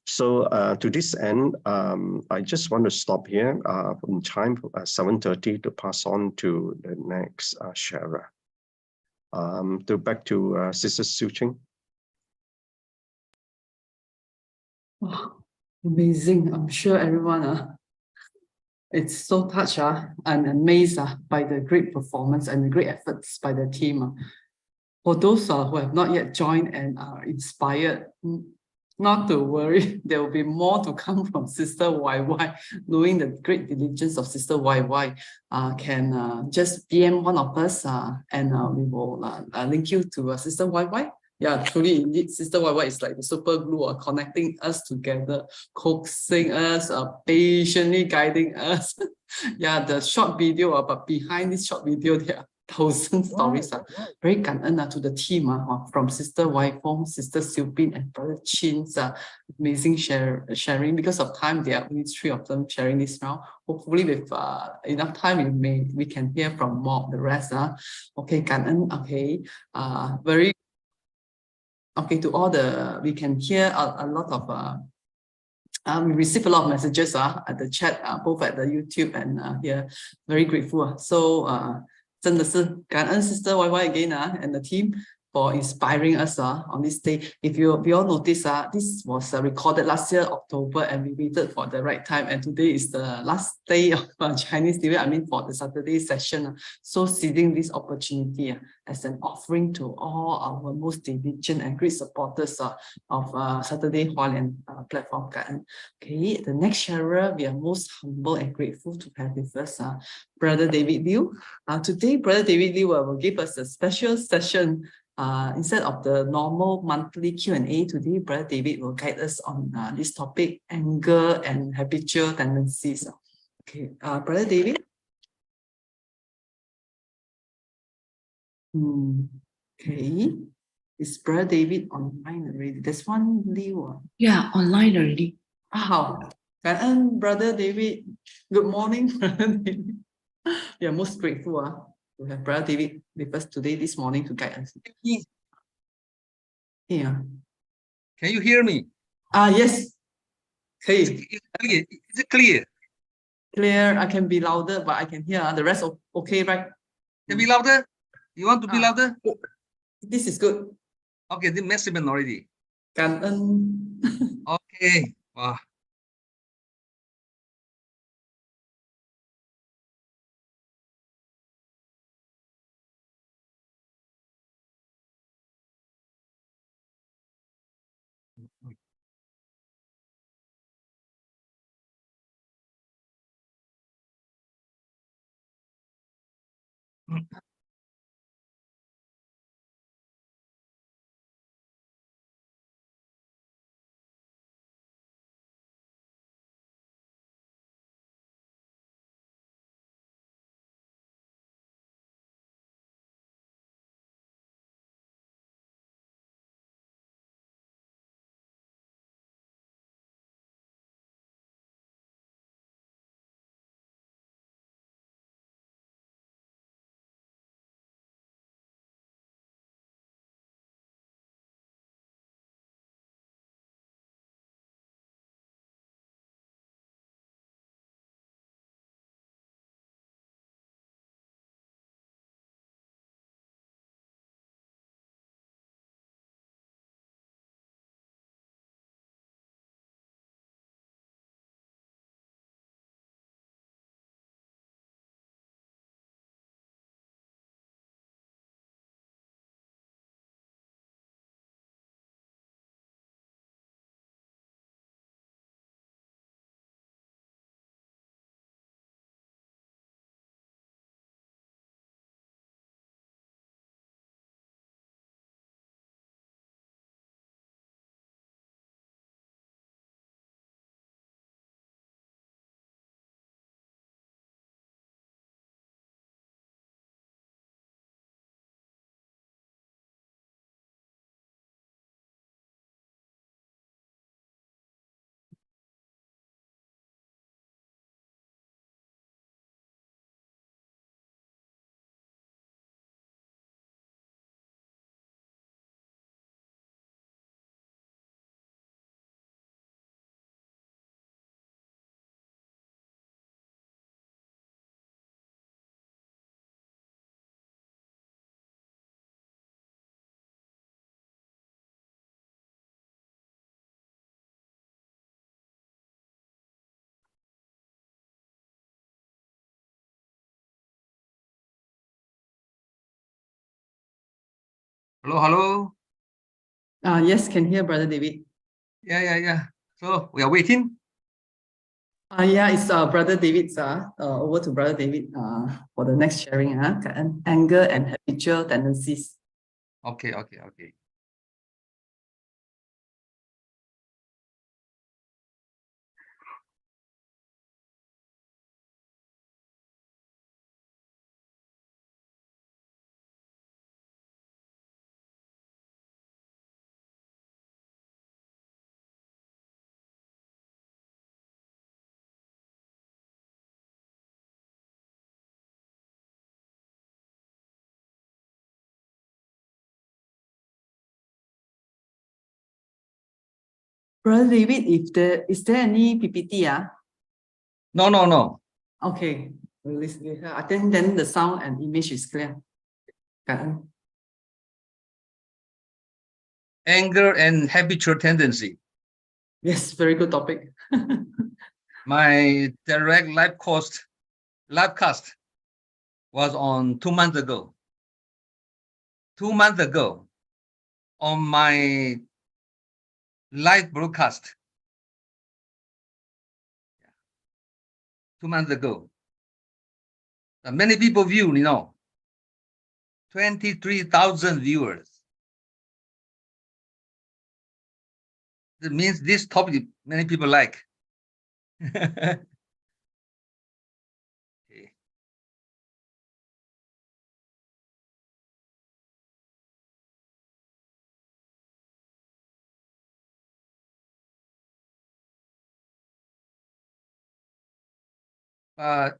So to this end, I just want to stop here from time 7:30 to pass on to the next sharer. Back to Sister Su Ching. Wow, amazing. I'm sure everyone it's so touched and amazed by the great performance and the great efforts by the team. For those who have not yet joined and are inspired, not to worry, there will be more to come from Sister YY. Knowing the great diligence of Sister YY, can just PM one of us and we will link you to Sister YY Yeah, truly, indeed, Sister YY is like the super glue, connecting us together, coaxing us, patiently guiding us. Yeah, the short video, but behind this short video, there are thousand stories. Very感恩 to the team from Sister Fong, Sister Siew and Brother Chin's amazing sharing. Because of time, there are only 3 of them sharing this now. Hopefully, with enough time, we can hear from more of the rest. Okay, 感恩. Okay, very. Okay, to all we can hear a lot of, we receive a lot of messages at the chat, both at the YouTube and here. Very grateful. So, 真的是感恩 Sister YY again and the team for inspiring us on this day. If you all notice, this was recorded last year, October, and we waited for the right time. And today is the last day of Chinese New Year, I mean for the Saturday session. So seizing this opportunity as an offering to all our most diligent and great supporters of Saturday Hualien platform. Okay, the next sharer, we are most humble and grateful to have with us Brother David Liu. Today, Brother David Liu will give us a special session. Instead of the normal monthly Q&A, today Brother David will guide us on this topic, anger and habitual tendencies. Okay, Brother David. Okay, is Brother David online already? There's one Liu. Yeah, online already. Wow, Brother David. Good morning, Brother David. We are most grateful to have Brother David with us today, this morning, to guide us. Yeah. Can you hear me? Yes. Okay. Is it clear? Clear. I can be louder, but I can hear. The rest okay, right? Can be louder? You want to be louder? This is good. Okay, the maximum already. 感恩. Okay. Wow. Hello. Yes, can hear Brother David. Yeah. So we are waiting. Yeah, it's Brother David's over to Brother David for the next sharing. Anger and habitual tendencies. Okay. Brother David, is there any PPT? No, no, no. Okay. I think then the sound and image is clear. Cảm ơn. Anger and habitual tendency. Yes, very good topic. My direct live cast was on 2 months ago. 2 months ago, on my live broadcast. 2 months ago. Many people view, 23,000 viewers. That means this topic many people like. Okay.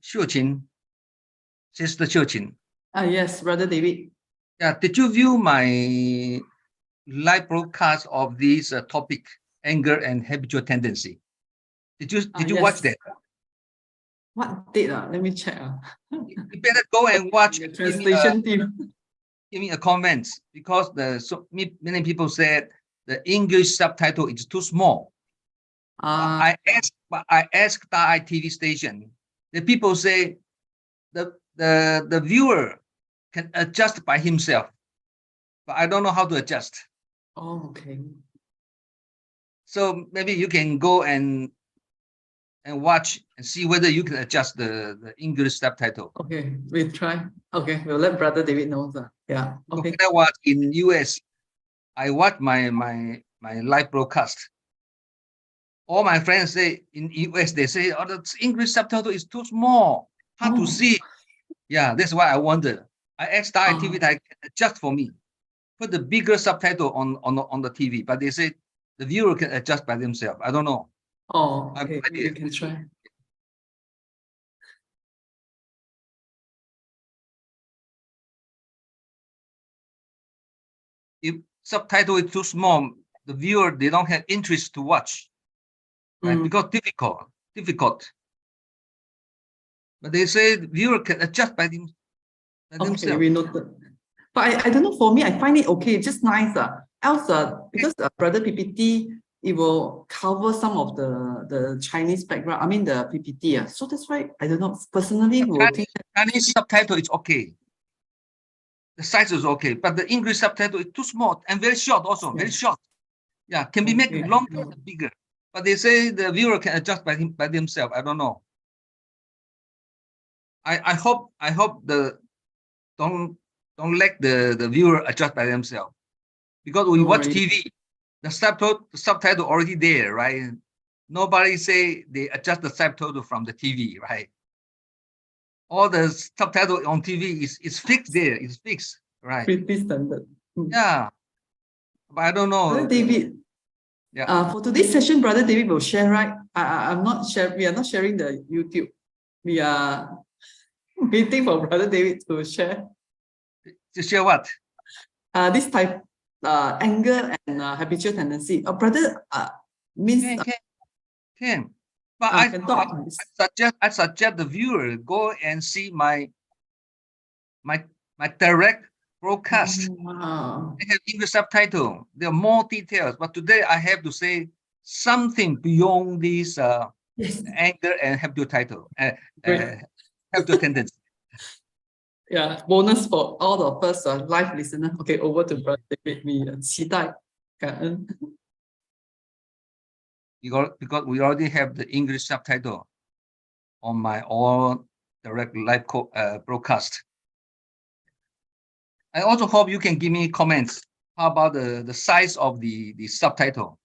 Su Ching, Sister Su Ching. Yes, Brother David. Yeah, did you view my live broadcast of this topic, anger and habitual tendency? Did you Yes. watch that? What date? Let me check. You better go and watch. The translation team. Give me a comment, because many people said the English subtitle is too small. I asked the TV station. The people say the viewer can adjust by himself, but I don't know how to adjust. Oh, okay. So maybe you can go and watch and see whether you can adjust the English subtitle. Okay, we'll try. Okay, we'll let Brother David know. Yeah. Okay. When I was in US, I watched my live broadcast. All my friends say in US, they say, oh, the English subtitle is too small, hard to see. Yeah, that's why I wonder. I asked Star TV to adjust for me, put the bigger subtitle on the TV, but they say the viewer can adjust by themselves. I don't know. Oh, okay, you can try. If subtitle is too small, the viewer, they don't have interest to watch, right? Because difficult. But they say the viewer can adjust by themselves. Okay, we noted. But I don't know, for me, I find it okay, just nice. Else, because Brother PPT, it will cover some of the Chinese background, I mean the PPT. So that's why, I don't know, personally, will think Chinese subtitle is okay. The size is okay, but the English subtitle is too small and very short also, very short. Yeah, can be made longer and bigger. But they say the viewer can adjust by themselves. I don't know. I hope don't let the viewer adjust by themselves, because we watch TV, the subtitle already there, right? Nobody say they adjust the subtitle from the TV, right? All the subtitle on TV is fixed there. It's fixed, right? pretty standard. Yeah, but I don't know. Brother David, for today's session, Brother David will share, right? I'm not sharing. We are not sharing the YouTube. We are waiting for Brother David to share. To share what? This type, anger and habitual tendency. Brother, means can. But I suggest the viewer go and see my direct broadcast. I have English subtitle. There are more details, but today I have to say something beyond this anger and habitual title, habitual tendency. Yeah, bonus for all of us live listener. Okay, over to Brother David. 期待感恩 Because we already have the English subtitle on my all direct live broadcast. I also hope you can give me comments. How about the size of the subtitle?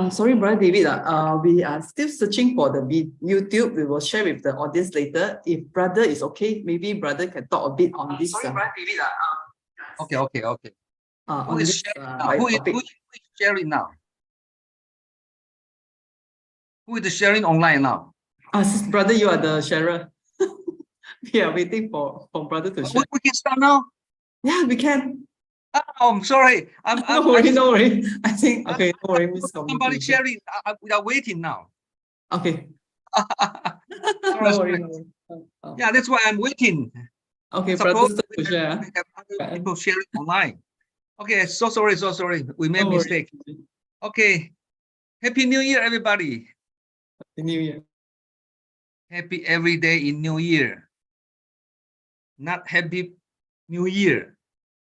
Sorry, Brother David. We are still searching for the YouTube. We will share with the audience later. If Brother is okay, maybe Brother can talk a bit on this. Sorry, Brother David. Okay. Who On is this sharing now? Who is topic. sharing now? Who is sharing online now? Brother, you are the sharer. We are waiting for Brother to share. We can start now. Yeah, we can. Oh, I'm sorry. No worry. I think okay. No worry. Somebody sharing. We are waiting now. Okay. Sorry, No worry. Yeah, that's why I'm waiting. Okay, Suppose Brother to share. we have other people sharing online. Okay, so sorry. We made No worry. mistake. Okay. Happy New Year, everybody. Happy New Year. Happy every day in New Year. Not Happy New Year.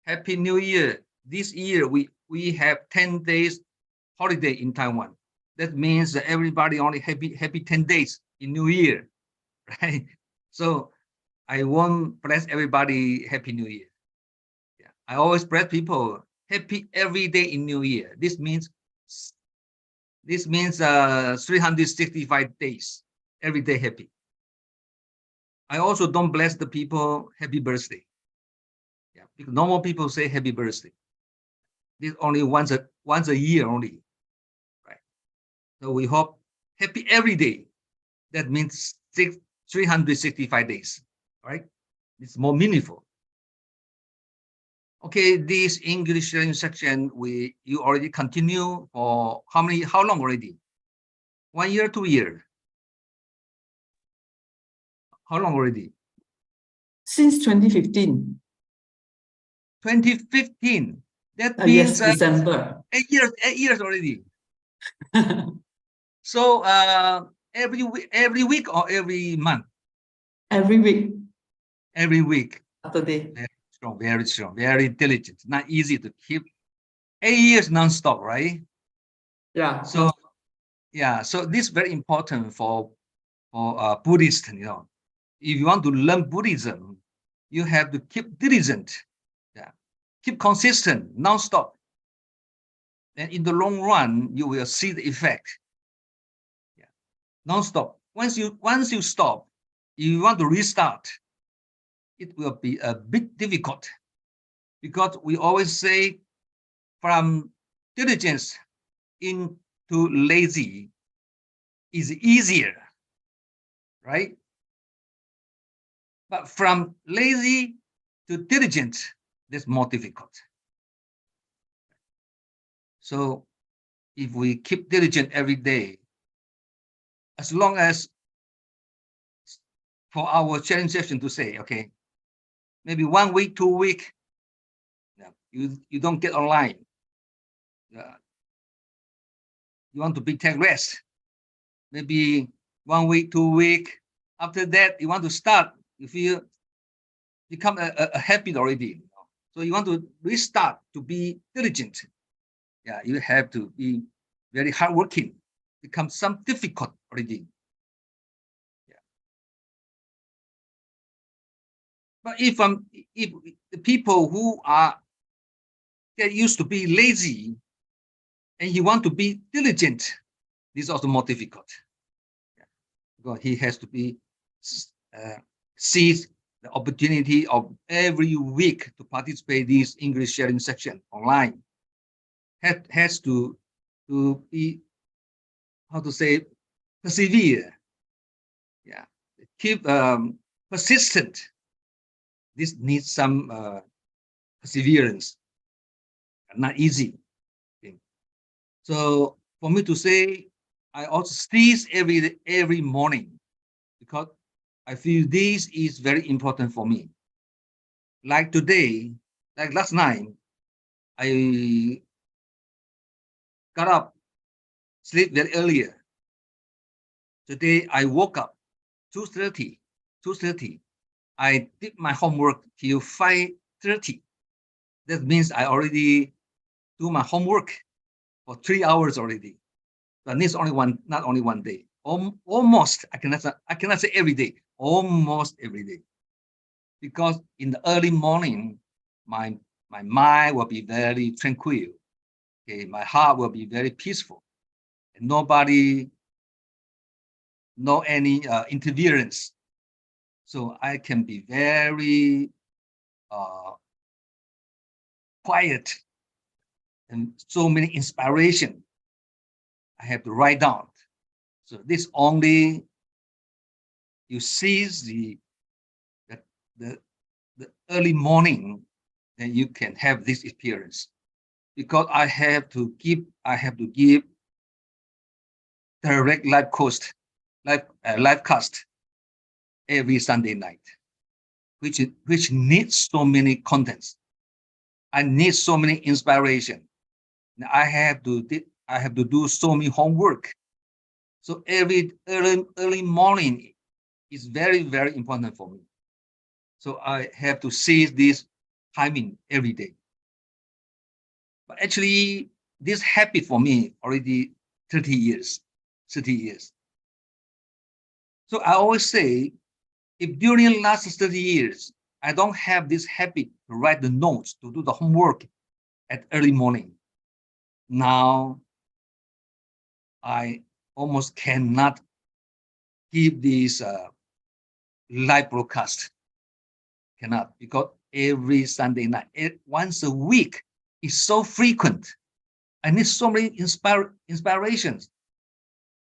Happy New Year. This year we have 10 days holiday in Taiwan. That means that everybody only happy 10 days in New Year, right? So I won't bless everybody Happy New Year. Yeah, I always bless people happy every day in New Year. This means 365 days, every day happy. I also don't bless the people happy birthday. Yeah, because normal people say happy birthday. This only once a year only, right? So we hope happy every day. That means 365 days, right? It's more meaningful. Okay, this English learning section you already continue for how long already? 1 year, 2 years? How long already? Since 2015. 2015. That means yes, December. 8 years already. So every week or every month? Every week. Every week. Saturday. Very strong, very diligent. Not easy to keep 8 years non-stop, right? Yeah. So yeah, so this is very important for Buddhists. You know, if you want to learn Buddhism, you have to keep diligent. Yeah, keep consistent, non-stop. And in the long run, you will see the effect. Yeah, non-stop. Once you stop, if you want to restart, it will be a bit difficult, because we always say from diligence into lazy is easier, right? But from lazy to diligent, that's more difficult. So if we keep diligent every day, as long as for our sharing session to say, okay, maybe 1 week, 2 weeks, you don't get online. You want to take rest. Maybe 1 week, 2 weeks. After that, you want to start. You feel become a habit already. So you want to restart to be diligent. Yeah, you have to be very hardworking. Become some difficult already. Yeah. But if the people who get used to be lazy, and you want to be diligent, this is also more difficult. Yeah. Because he has to be seize the opportunity of every week to participate in this English sharing section online. Has to be, how to say, persevere. Yeah, keep persistent. This needs some perseverance. Not easy. Okay. So for me to say, I also sneeze every morning, because I feel this is very important for me. Like today, like last night, I got up, sleep very earlier. Today I woke up 2:30. I did my homework till 5:30. That means I already do my homework for 3 hours already. But this only not only one day. Almost, I cannot say every day. Almost every day. Because in the early morning, my mind will be very tranquil. Okay, my heart will be very peaceful. nobody, no any interference. So I can be very quiet, and so many inspiration I have to write down. So this only you seize the early morning, then you can have this experience. Because I have to give direct live cast every Sunday night, which needs so many contents. I need so many inspiration. I have to do so many homework. So every early morning is very, very important for me. So I have to seize this timing every day. But actually, this habit for me already 30 years. So I always say, if during the last 30 years, I don't have this habit to write the notes, to do the homework at early morning, now I almost cannot give this live broadcast. Cannot, because every Sunday night, once a week, is so frequent. I need so many inspirations.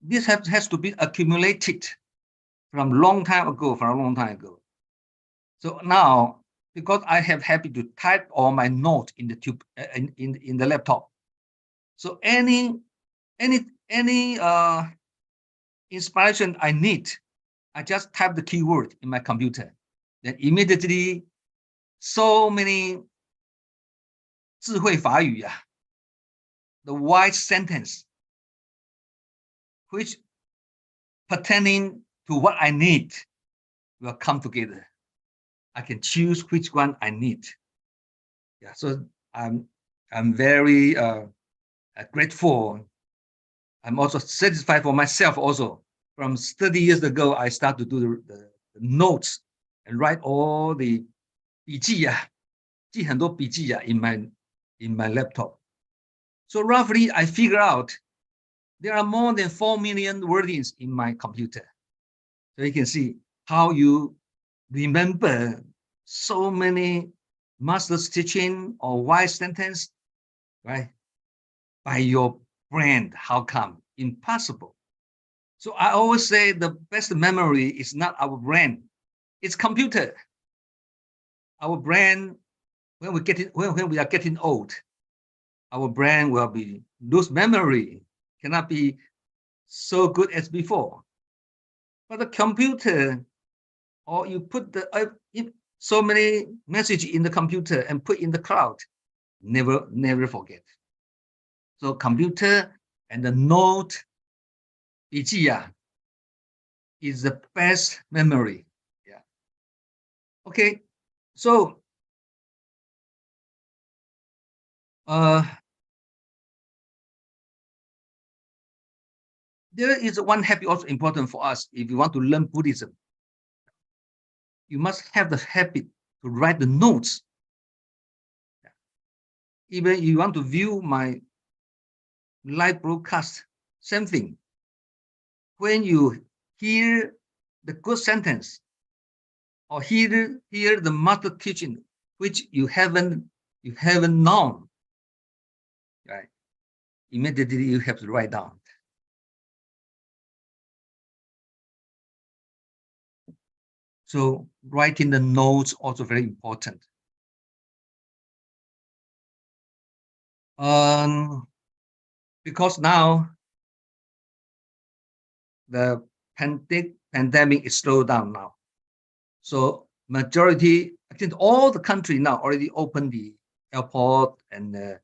This has to be accumulated from a long time ago. So now, because I have habit to type all my notes in the tube in the laptop, so any inspiration I need, I just type the keyword in my computer, then immediately so many 智慧法语 the wise sentence which pertaining to what I need will come together. I can choose which one I need. Yeah, so I'm very grateful. I'm also satisfied for myself also. From 30 years ago, I started to do the notes and write all the 笔记 记很多笔记 in my laptop. So roughly, I figure out there are more than 4 million wordings in my computer. So you can see how you remember so many master's teaching or wise sentence, right? By your brain. How come? Impossible. So I always say the best memory is not our brain, it's computer. Our brain, when we are getting old, our brain will be lose memory, cannot be so good as before. But the computer, or you put so many message in the computer and put in the cloud, never forget. So computer and the note 笔记 is the best memory. Yeah. Okay. So there is one habit also important for us if you want to learn Buddhism. You must have the habit to write the notes. Even you want to view my live broadcast, same thing. When you hear the good sentence or hear the master teaching, which you haven't known, right? Immediately you have to write down. So writing the notes also very important. Because now the pandemic is slowed down now. So majority, I think all the country now already opened the airport and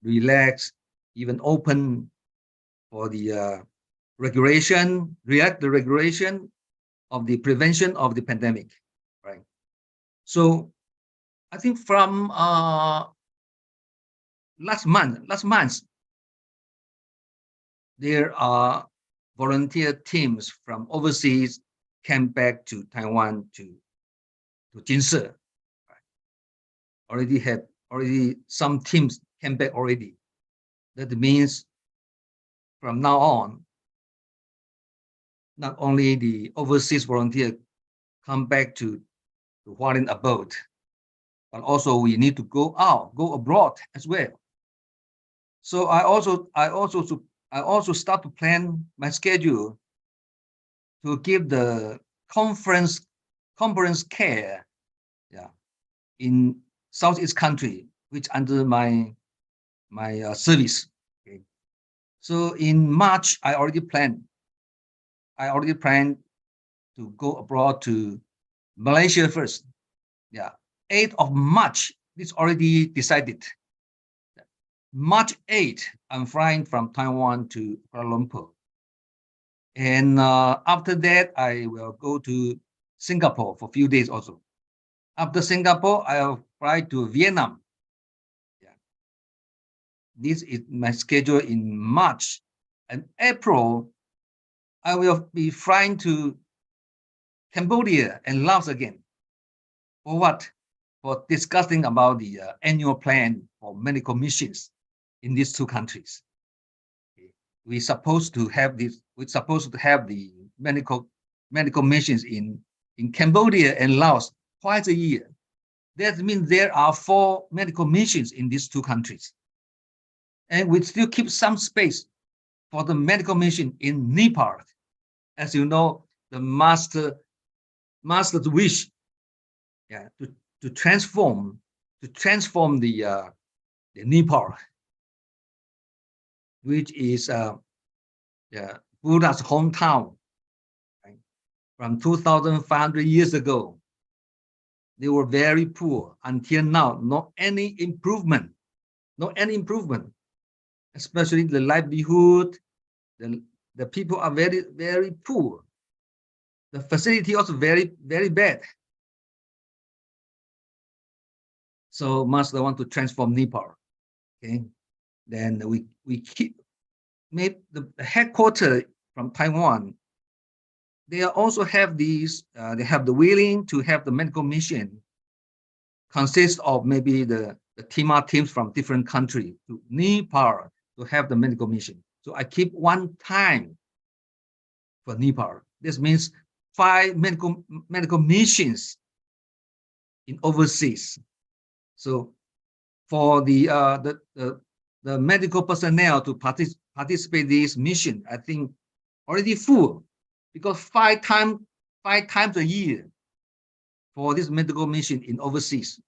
relax, even open for the regulation of the prevention of the pandemic, right? So I think from last month, there are volunteer teams from overseas came back to Taiwan to Jinse. Right? Already some teams came back already. That means from now on, not only the overseas volunteer come back to the Hualien abode, but also we need to go abroad as well. So I also start to plan my schedule to give the conference care, in Southeast country, which under my service. Okay. So in March, I already planned to go abroad to Malaysia first. 8th of March, it's already decided. March 8th, I'm flying from Taiwan to Kuala Lumpur. And after that, I will go to Singapore for a few days also. After Singapore, I'll fly to Vietnam. This is my schedule in March. And April, I will be flying to Cambodia and Laos again. For what? For discussing about the annual plan for medical missions in these two countries. We're supposed to have the medical missions in Cambodia and Laos twice a year. That means there are 4 medical missions in these two countries. And we still keep some space for the medical mission in Nepal. As you know, the master's wish, to transform the Nepal, which is Buddha's hometown. Right? From 2,500 years ago, they were very poor. Until now, not any improvement. Especially the livelihood. The people are very, very poor. The facility also very, very bad. So Master want to transform Nepal. Okay, then we keep made the headquarters from Taiwan. They also have these. They have the willing to have the medical mission. Consists of maybe the teams from different countries to Nepal to have the medical mission. So I keep one time for Nepal. This means 5 medical missions in overseas. So for the medical personnel to participate in this mission, I think already full, because 5 times a year for this medical mission in overseas.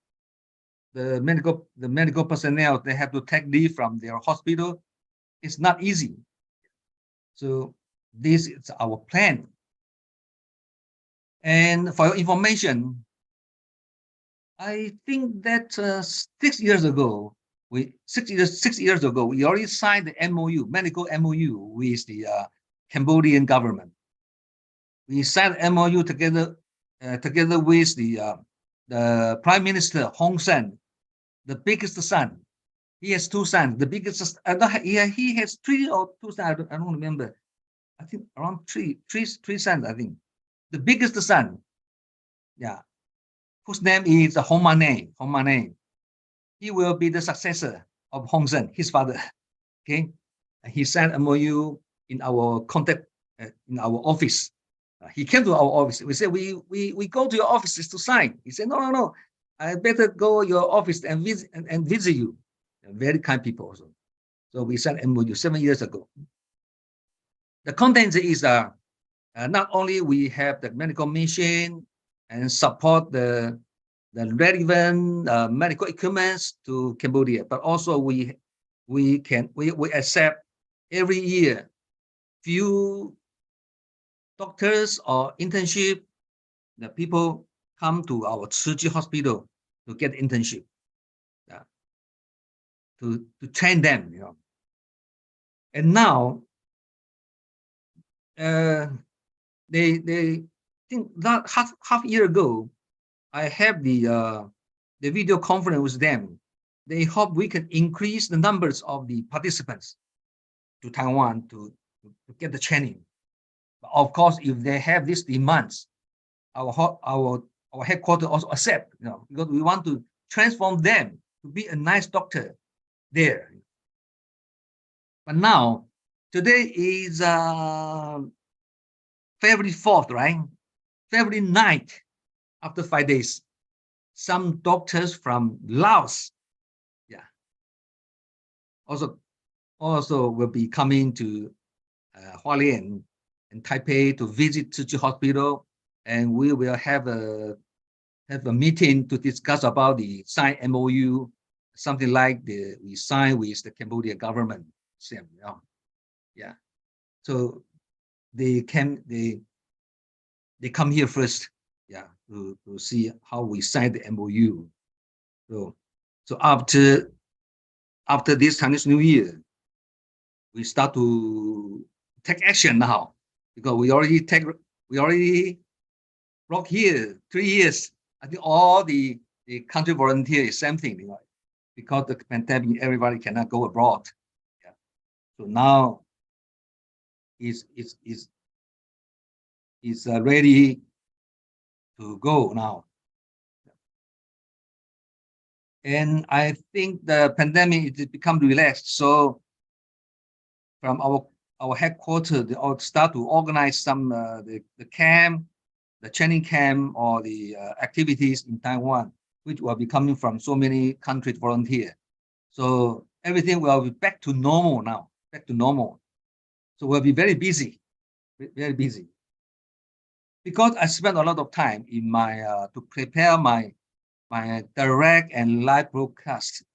The medical personnel, they have to take leave from their hospital. It's not easy. So this is our plan. And for your information, I think that 6 years ago, we already signed the MOU, medical MOU with the Cambodian government. We signed MOU together with the Prime Minister Hong Sen, the biggest son. He has 2 sons. The biggest, he has 3 or 2 sons. I don't remember. I think around three sons. I think the biggest son, whose name is Hong Mane. He will be the successor of Hong Sen, his father. Okay, he signed a MOU in our contact in our office. He came to our office. We said we go to your offices to sign. He said no. I better go to your office and visit you. Very kind people also. So we signed MOU 7 years ago. The content is not only we have the medical mission and support the relevant medical equipment to Cambodia, but also we accept every year few doctors or internship. The people come to our Su Ching hospital to get internship, to train them, And now they think that half year ago, I have the video conference with them. They hope we can increase the numbers of the participants to Taiwan to get the training. But of course, if they have these demands, our headquarters also accept, because we want to transform them to be a nice doctor there. But now, Today is February 4th, right? February 9th, after 5 days. Some doctors from Laos, also will be coming to Hualien and Taipei to visit Su Ching Hospital, and we will have a meeting to discuss about the signed MOU, something like we signed with the Cambodia government. Same, yeah. So they come here first, to see how we signed the MOU. So after this Chinese New Year, we start to take action now, because we already work here 3 years. I think all the country volunteers, same thing, because the pandemic, everybody cannot go abroad. So now is ready to go now. And I think the pandemic is become relaxed. So from our headquarters, they all start to organize some the camp, the training camp, or the activities in Taiwan, which will be coming from so many countries volunteer. So everything will be back to normal now, back to normal. So we'll be very busy, very busy. Because I spent a lot of time in my to prepare my direct and live broadcast.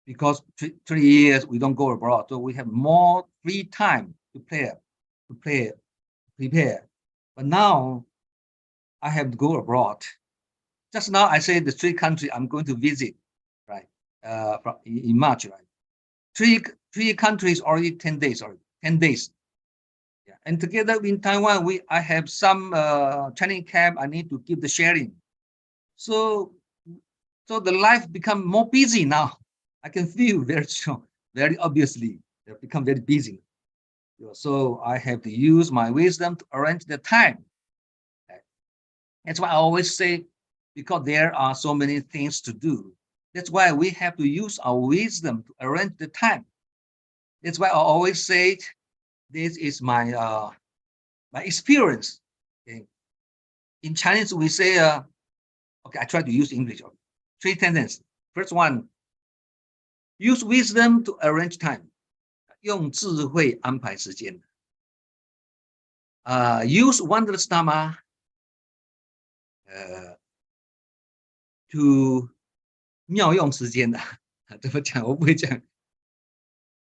Because 3 years we don't go abroad, so we have more free time to prepare. But now I have to go abroad. Just now I say the 3 countries I'm going to visit, right? In March, right? Three countries already 10 days already, 10 days. Yeah. And together in Taiwan, I have some training camp. I need to give the sharing. So the life become more busy now. I can feel very strong, very obviously. They become very busy. So I have to use my wisdom to arrange the time. That's why I always say, because there are so many things to do. That's why we have to use our wisdom to arrange the time. That's why I always say, this is my my experience. Okay. In Chinese, we say, okay, I try to use English. 3 tendencies. First one, use wisdom to arrange time. 用智慧安排时间。Use wondrous Dharma to 妙用时间的。怎么讲？我不会讲。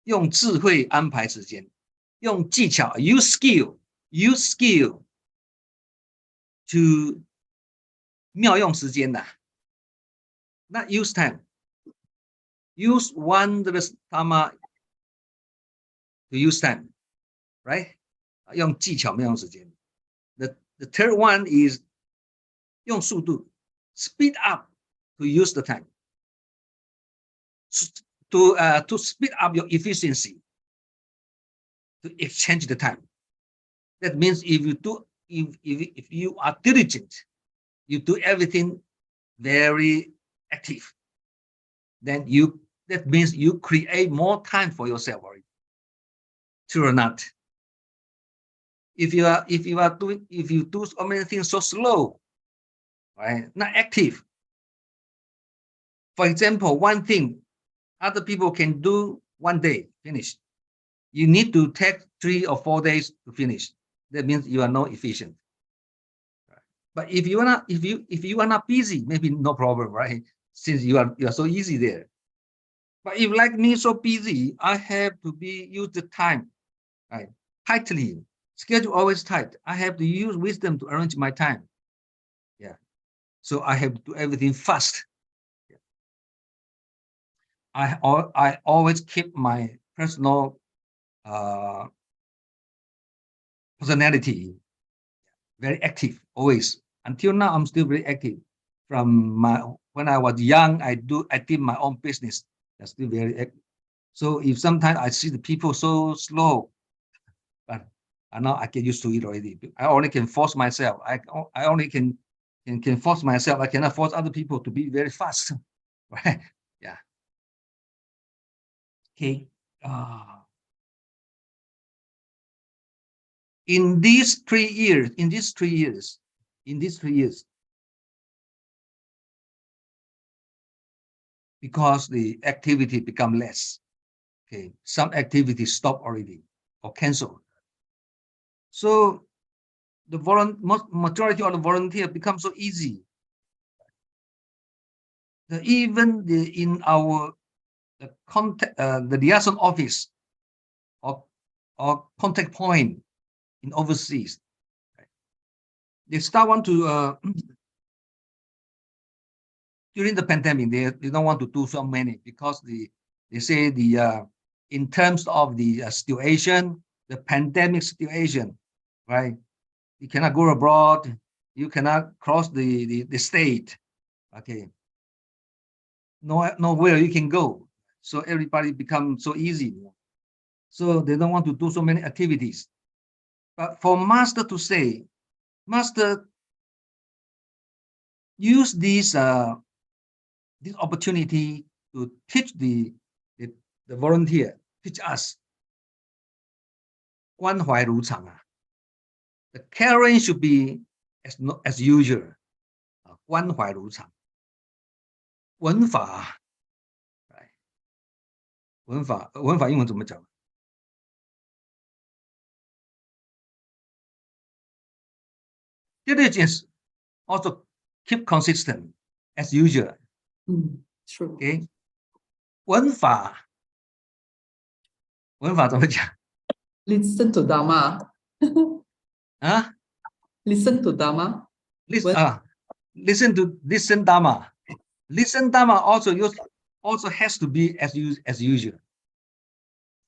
用智慧安排时间，用技巧 use skill to 妙用时间的。Not use time. Use wondrous Dharma to use time, right? 用技巧妙用时间。The third one is 用速度 speed up to use the time. To speed up your efficiency, to exchange the time. That means if you are diligent, you do everything very active, then that means you create more time for yourself already. True or not? If you do so many things so slow, right? Not active. For example, one thing other people can do 1 day, finish. You need to take 3 or 4 days to finish. That means you are not efficient. Right? But if you are not busy, maybe no problem, right? Since you are so easy there. But if like me so busy, I have to use the time, right? Tightly. Schedule always tight. I have to use wisdom to arrange my time. Yeah. So I have to do everything fast. I always keep my personal personality very active always. Until now, I'm still very active. From when I was young, I did my own business. I'm still very active. So if sometimes I see the people so slow, but now I get used to it already. I only can force myself. I only can force myself. I cannot force other people to be very fast, right? Yeah. Okay. in these 3 years, because the activity become less, okay, some activities stop already or cancel. So the majority of the volunteer become so easy. Even in our the liaison office or contact point in overseas, right? They want to during the pandemic, they don't want to do so many because they say in terms of the situation, the pandemic situation, right? You cannot go abroad, you cannot cross the state, okay? Nowhere you can go. So everybody becomes so easy. So they don't want to do so many activities. But for master to say, master, use this opportunity to teach the volunteer, teach us. 关怀如常 The caring should be as usual. 关怀如常。文法，文法英文怎么讲？ Diligence also keep consistent as usual. True. Okay. 文法怎么讲？ Listen to Dharma. 啊 Listen to Dharma. Listen Dharma. Listen Dharma also has to be as usual.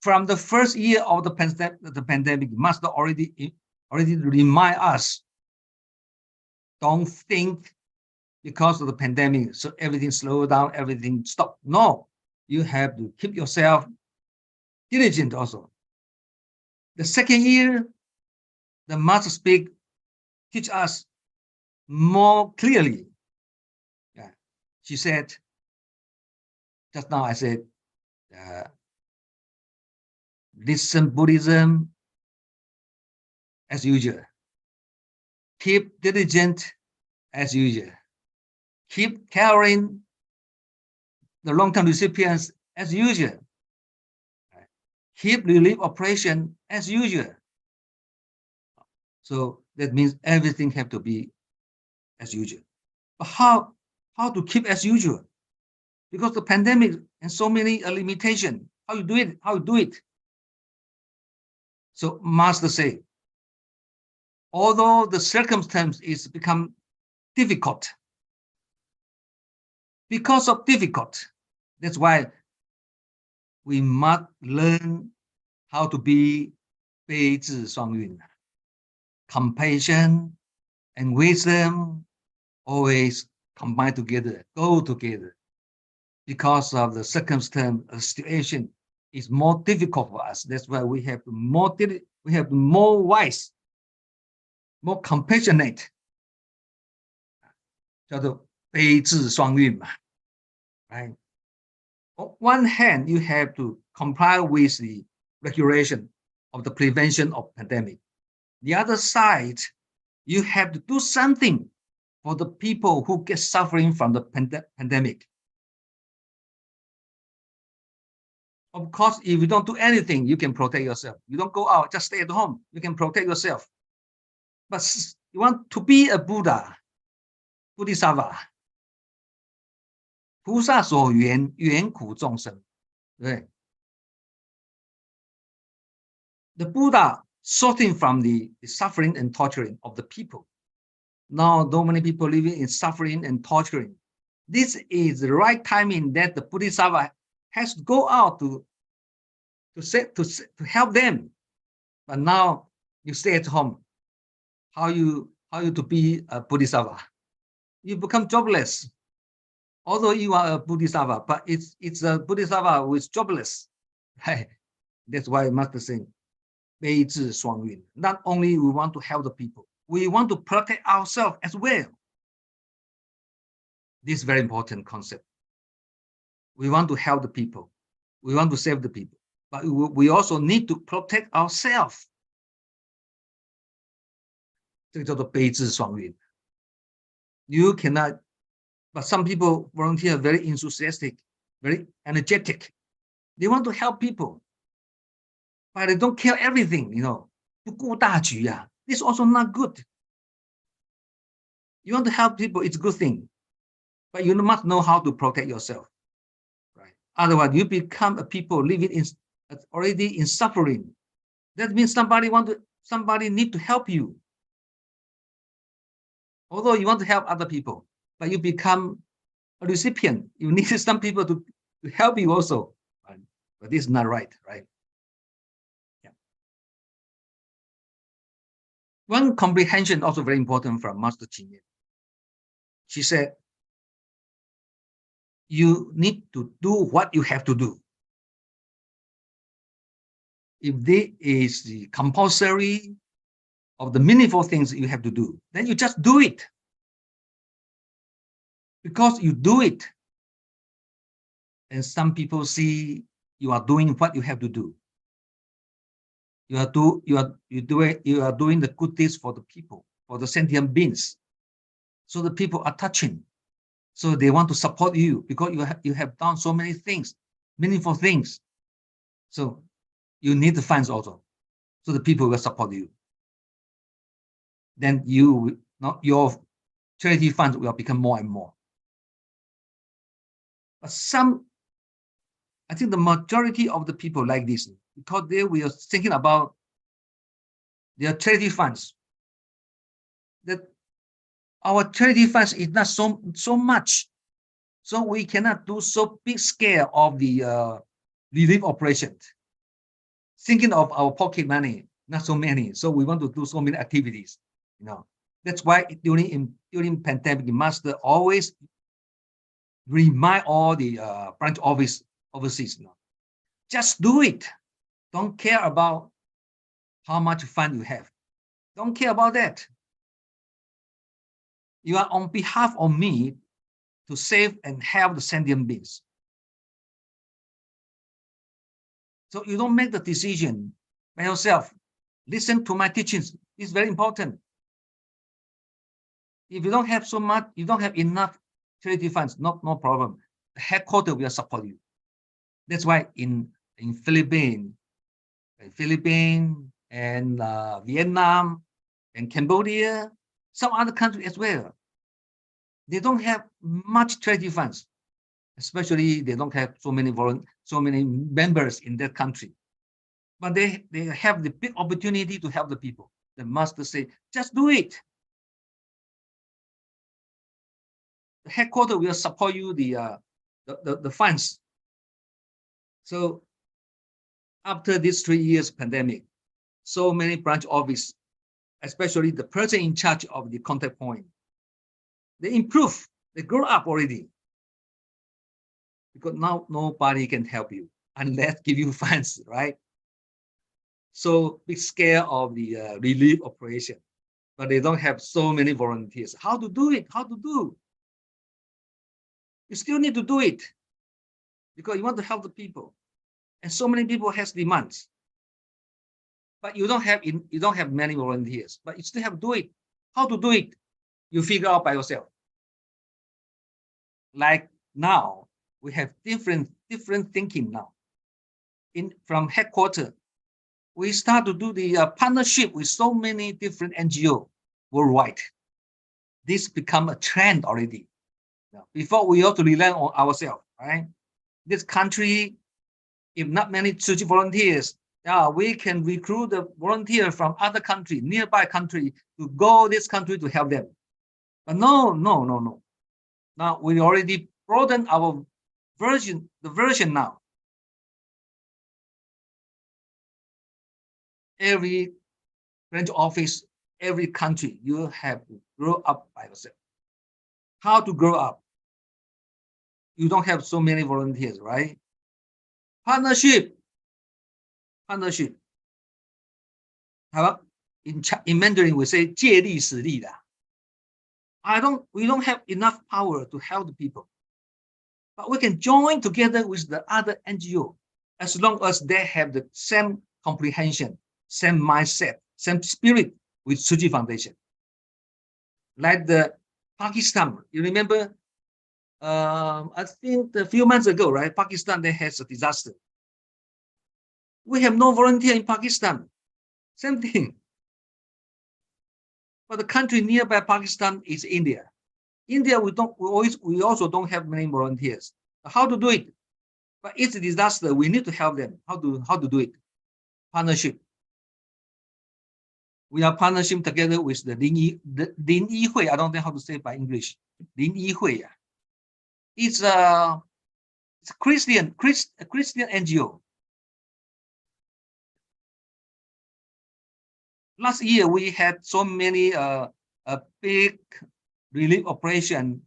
From the first year of the pandemic, Master already remind us, don't think because of the pandemic, so everything slow down, everything stop. No, you have to keep yourself diligent also. The second year, the Master teach us more clearly. Yeah. She said, just now I said, listen Buddhism as usual. Keep diligent as usual. Keep caring the long-term recipients as usual. Keep relief operation as usual. So that means everything have to be as usual. But how to keep as usual? Because the pandemic and so many limitations. How you do it? So Master say, although the circumstance is become difficult, because of difficult, that's why we must learn how to be 悲智双运. Compassion and wisdom always combine together, go together. Because of the circumstance, the situation is more difficult for us. That's why we have more wise, more compassionate. 叫做悲智双运嘛, right? On one hand, you have to comply with the regulation of the prevention of pandemic. The other side, you have to do something for the people who get suffering from the pandemic. Of course, if you don't do anything, you can protect yourself. You don't go out, just stay at home. You can protect yourself. But you want to be a Buddha, Bodhisattva. 菩萨所缘，缘苦众生，对。The Buddha sorting from the suffering and torturing of the people. Now, so many people living in suffering and torturing. This is the right timing that the Bodhisattva has to go out to help them. But now you stay at home. How you to be a Bodhisattva? You become jobless. Although you are a Bodhisattva, but it's a Bodhisattva who is jobless. That's why Master saying, 悲智双运. Not only we want to help the people, we want to protect ourselves as well. This is very important concept. We want to help the people. We want to save the people. But we also need to protect ourselves. 这个叫做悲智双运。You cannot, but some people volunteer very enthusiastic, very energetic. They want to help people, but they don't care everything, you know. 不顾大局啊, this is also not good. You want to help people, it's a good thing, but you must know how to protect yourself, right? Otherwise, you become a people living in already in suffering. That means somebody need to help you. Although you want to help other people, but you become a recipient. You need some people to help you also. Right? But this is not right, right? Yeah. One comprehension also very important from Master Ching. She said, you need to do what you have to do. If this is the compulsory of the meaningful things you have to do, then you just do it. Because you do it, and some people see you are doing what you have to do. You are doing the good deeds for the people, for the sentient beings. So the people are touching. So they want to support you because you have done so many things, meaningful things. So you need the funds also. So the people will support you. Then your charity funds will become more and more. But I think the majority of the people like this, because they were thinking about their charity funds, that our charity funds is not so much. So we cannot do so big scale of the relief operation. Thinking of our pocket money, not so many. So we want to do so many activities. You know, that's why during pandemic, the master always remind all the branch office overseas. You know, just do it. Don't care about how much fund you have. Don't care about that. You are on behalf of me to save and help the sentient beings. So you don't make the decision by yourself. Listen to my teachings. It's very important. If you don't have so much, you don't have enough charity funds, no problem. The headquarters will support you. That's why in Philippines and Vietnam and Cambodia, some other countries as well, they don't have much charity funds. Especially they don't have so many members in that country, but they have the big opportunity to help the people. The master say, just do it. The headquarters will support you the funds. So after this 3 years pandemic, so many branch office, especially the person in charge of the contact point, they improve, they grow up already. Because now nobody can help you unless give you funds, right? So big scale of the relief operation, but they don't have so many volunteers. How to do it? How to do? You still need to do it because you want to help the people, and so many people has demands. But you don't have many volunteers, but you still have to do it. How to do it? You figure out by yourself. Like now. We have different thinking now. From headquarters, we start to do the partnership with so many different NGOs worldwide. This become a trend already. Now, before we ought to rely on ourselves, right? This country, if not many Su Ching volunteers, we can recruit the volunteer from other country, nearby country, to go this country to help them. But no. Now we already broaden our the version now. Every branch office, every country, you have to grow up by yourself. How to grow up? You don't have so many volunteers, right? Partnership. In Mandarin, we say 借力使力的. We don't have enough power to help the people. But we can join together with the other NGO as long as they have the same comprehension, same mindset, same spirit with Su Ching Foundation. like the Pakistan. You remember? I think a few months ago, right? Pakistan, they had a disaster. We have no volunteer in Pakistan. Same thing. But the country nearby Pakistan is India. India, we also don't have many volunteers. How to do it? But it's a disaster. We need to help them. How to do it? Partnership. We are partnership together with the Lin Yi Hui. I don't know how to say it by English. Lin Yi Hui. It's a Christian NGO. Last year we had so many a big relief operation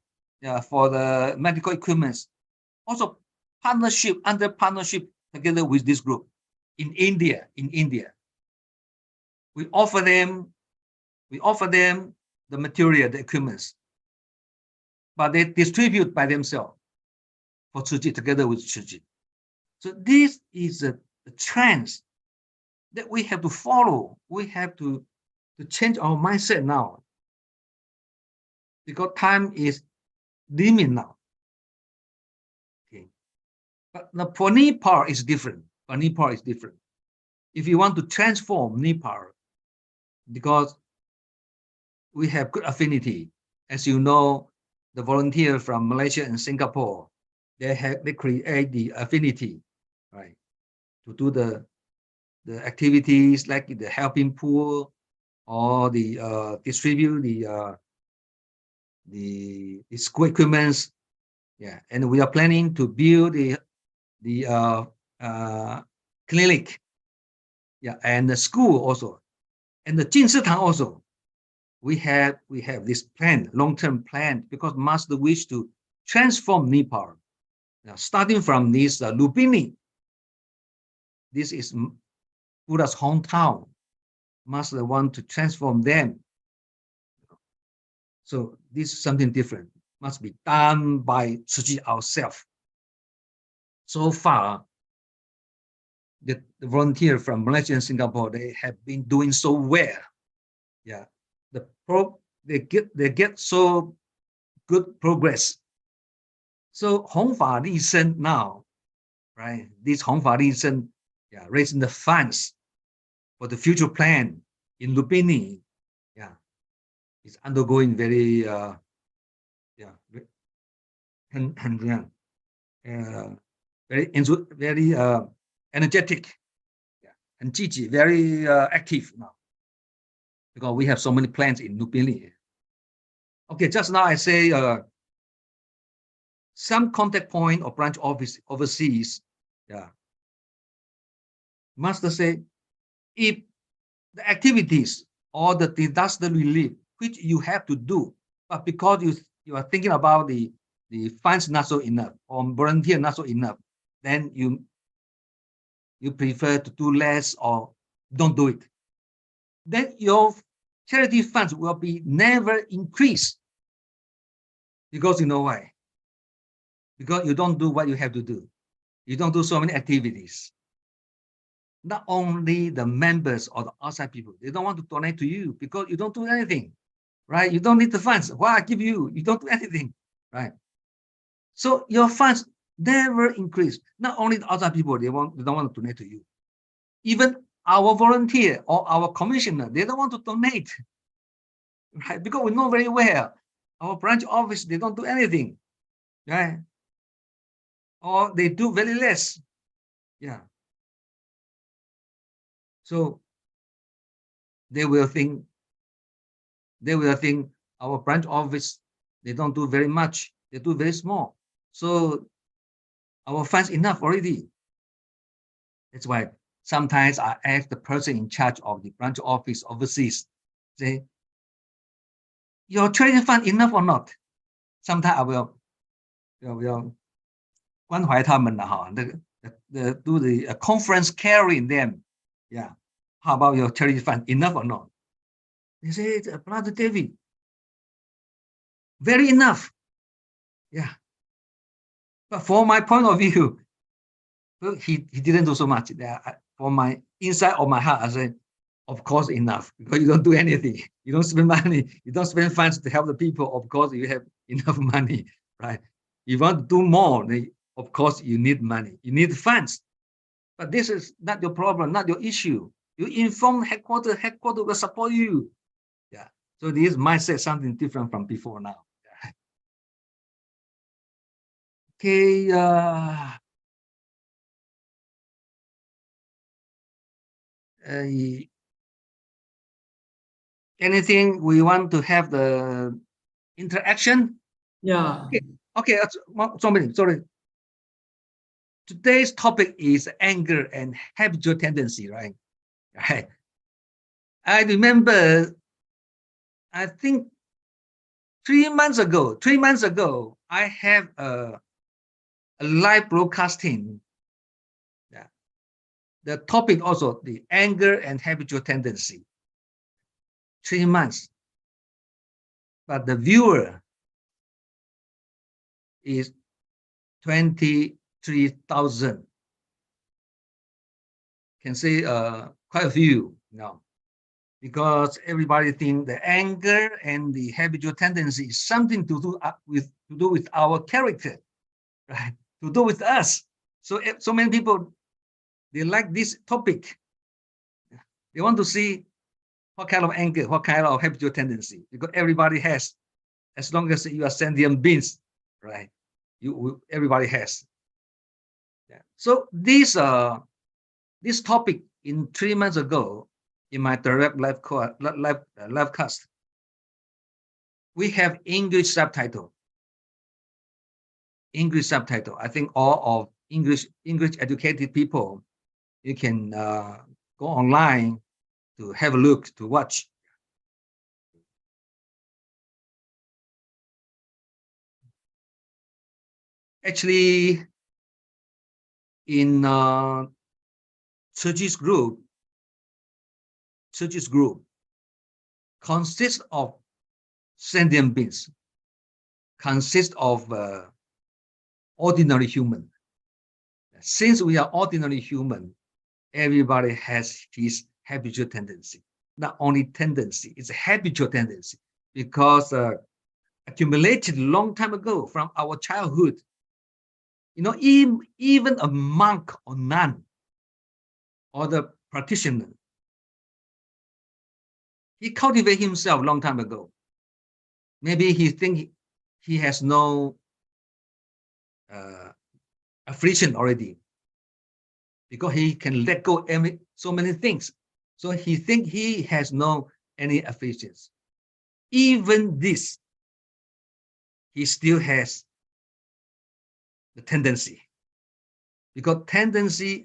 for the medical equipment. Also under partnership together with this group in India. We offer them the material, the equipment, but they distribute by themselves for Su Ching together with Su Ching. So this is a trend that we have to follow. We have to change our mindset now, because time is limited now. Okay, but for Nepal is different. If you want to transform Nepal, because we have good affinity, as you know, the volunteer from Malaysia and Singapore, they create the affinity, right, to do the activities like the helping pool or the distribute the school equipments. Yeah, and we are planning to build the clinic, yeah, and the school also, and the Jinsitang also. We have this plan, long-term plan, because Master wish to transform Nepal. Now, starting from this Lumbini, this is Buddha's hometown. Master want to transform them. So this is something different. Must be done by Su Ching ourselves. So far, the volunteer from Malaysia and Singapore, they have been doing so well. Yeah, they get so good progress. So Hong Fa Li Shen now, right? This Hong Fa Li Shen, yeah, raising the funds for the future plan in Lumbini, yeah, is undergoing very very energetic, yeah, and Gigi very active now, because we have so many plans in Lumbini. Okay, just now I say some contact point or branch office overseas. Yeah, Master say, if the activities or the disaster relief which you have to do, but because you are thinking about the funds not so enough or volunteer not so enough, then you prefer to do less or don't do it. Then your charity funds will be never increased. Because you know why? Because you don't do what you have to do. You don't do so many activities. Not only the members or the outside people, they don't want to donate to you because you don't do anything, right? You don't need the funds. Why I give you? You don't do anything, right? So your funds never increase. Not only the outside people, they don't want to donate to you. Even our volunteer or our commissioner, they don't want to donate, right? Because we know very well, our branch office, they don't do anything, right? Or they do very less, yeah. So they will think our branch office, they don't do very much, they do very small. So our funds enough already. That's why sometimes I ask the person in charge of the branch office overseas, say, your charity fund enough or not? Sometimes I will 关怀他们的哈，do the conference carrying them. Yeah. How about your charity fund? Enough or not? They say, Brother David, very enough. Yeah. But for my point of view, he didn't do so much. For my inside of my heart, I said, Of course, enough, because you don't do anything. You don't spend money. You don't spend funds to help the people. Of course, you have enough money, right? You want to do more, then of course, you need money. You need funds. But this is not your problem, not your issue. You inform headquarters will support you. Yeah. So this mindset something different from before now. Okay. Anything we want to have the interaction? Yeah. Okay. Sorry. Today's topic is anger and habitual tendency, right? Right. I remember, I think 3 months ago, I have a live broadcasting. Yeah. The topic also the anger and habitual tendency. 3 months. But the viewer is 23,000. Can say quite a few now, because everybody think the anger and the habitual tendency is something to do with our character, right? To do with us. So many people, they like this topic. They want to see what kind of anger, what kind of habitual tendency, because everybody has, as long as you are sentient beings, right? Everybody has. Yeah. So this topic in 3 months ago in my direct live cast, we have English subtitle. I think all of English educated people, you can go online to have a look, to watch. Actually, in Church's group consists of sentient beings, consists of ordinary human. Since we are ordinary human, everybody has his habitual tendency. Not only tendency, it's a habitual tendency, because accumulated long time ago from our childhood. You know, even a monk or nun or the practitioner, he cultivated himself long time ago. Maybe he think he has no affliction already, because he can let go so many things. So he think he has no any afflictions. Even this, he still has the tendency, because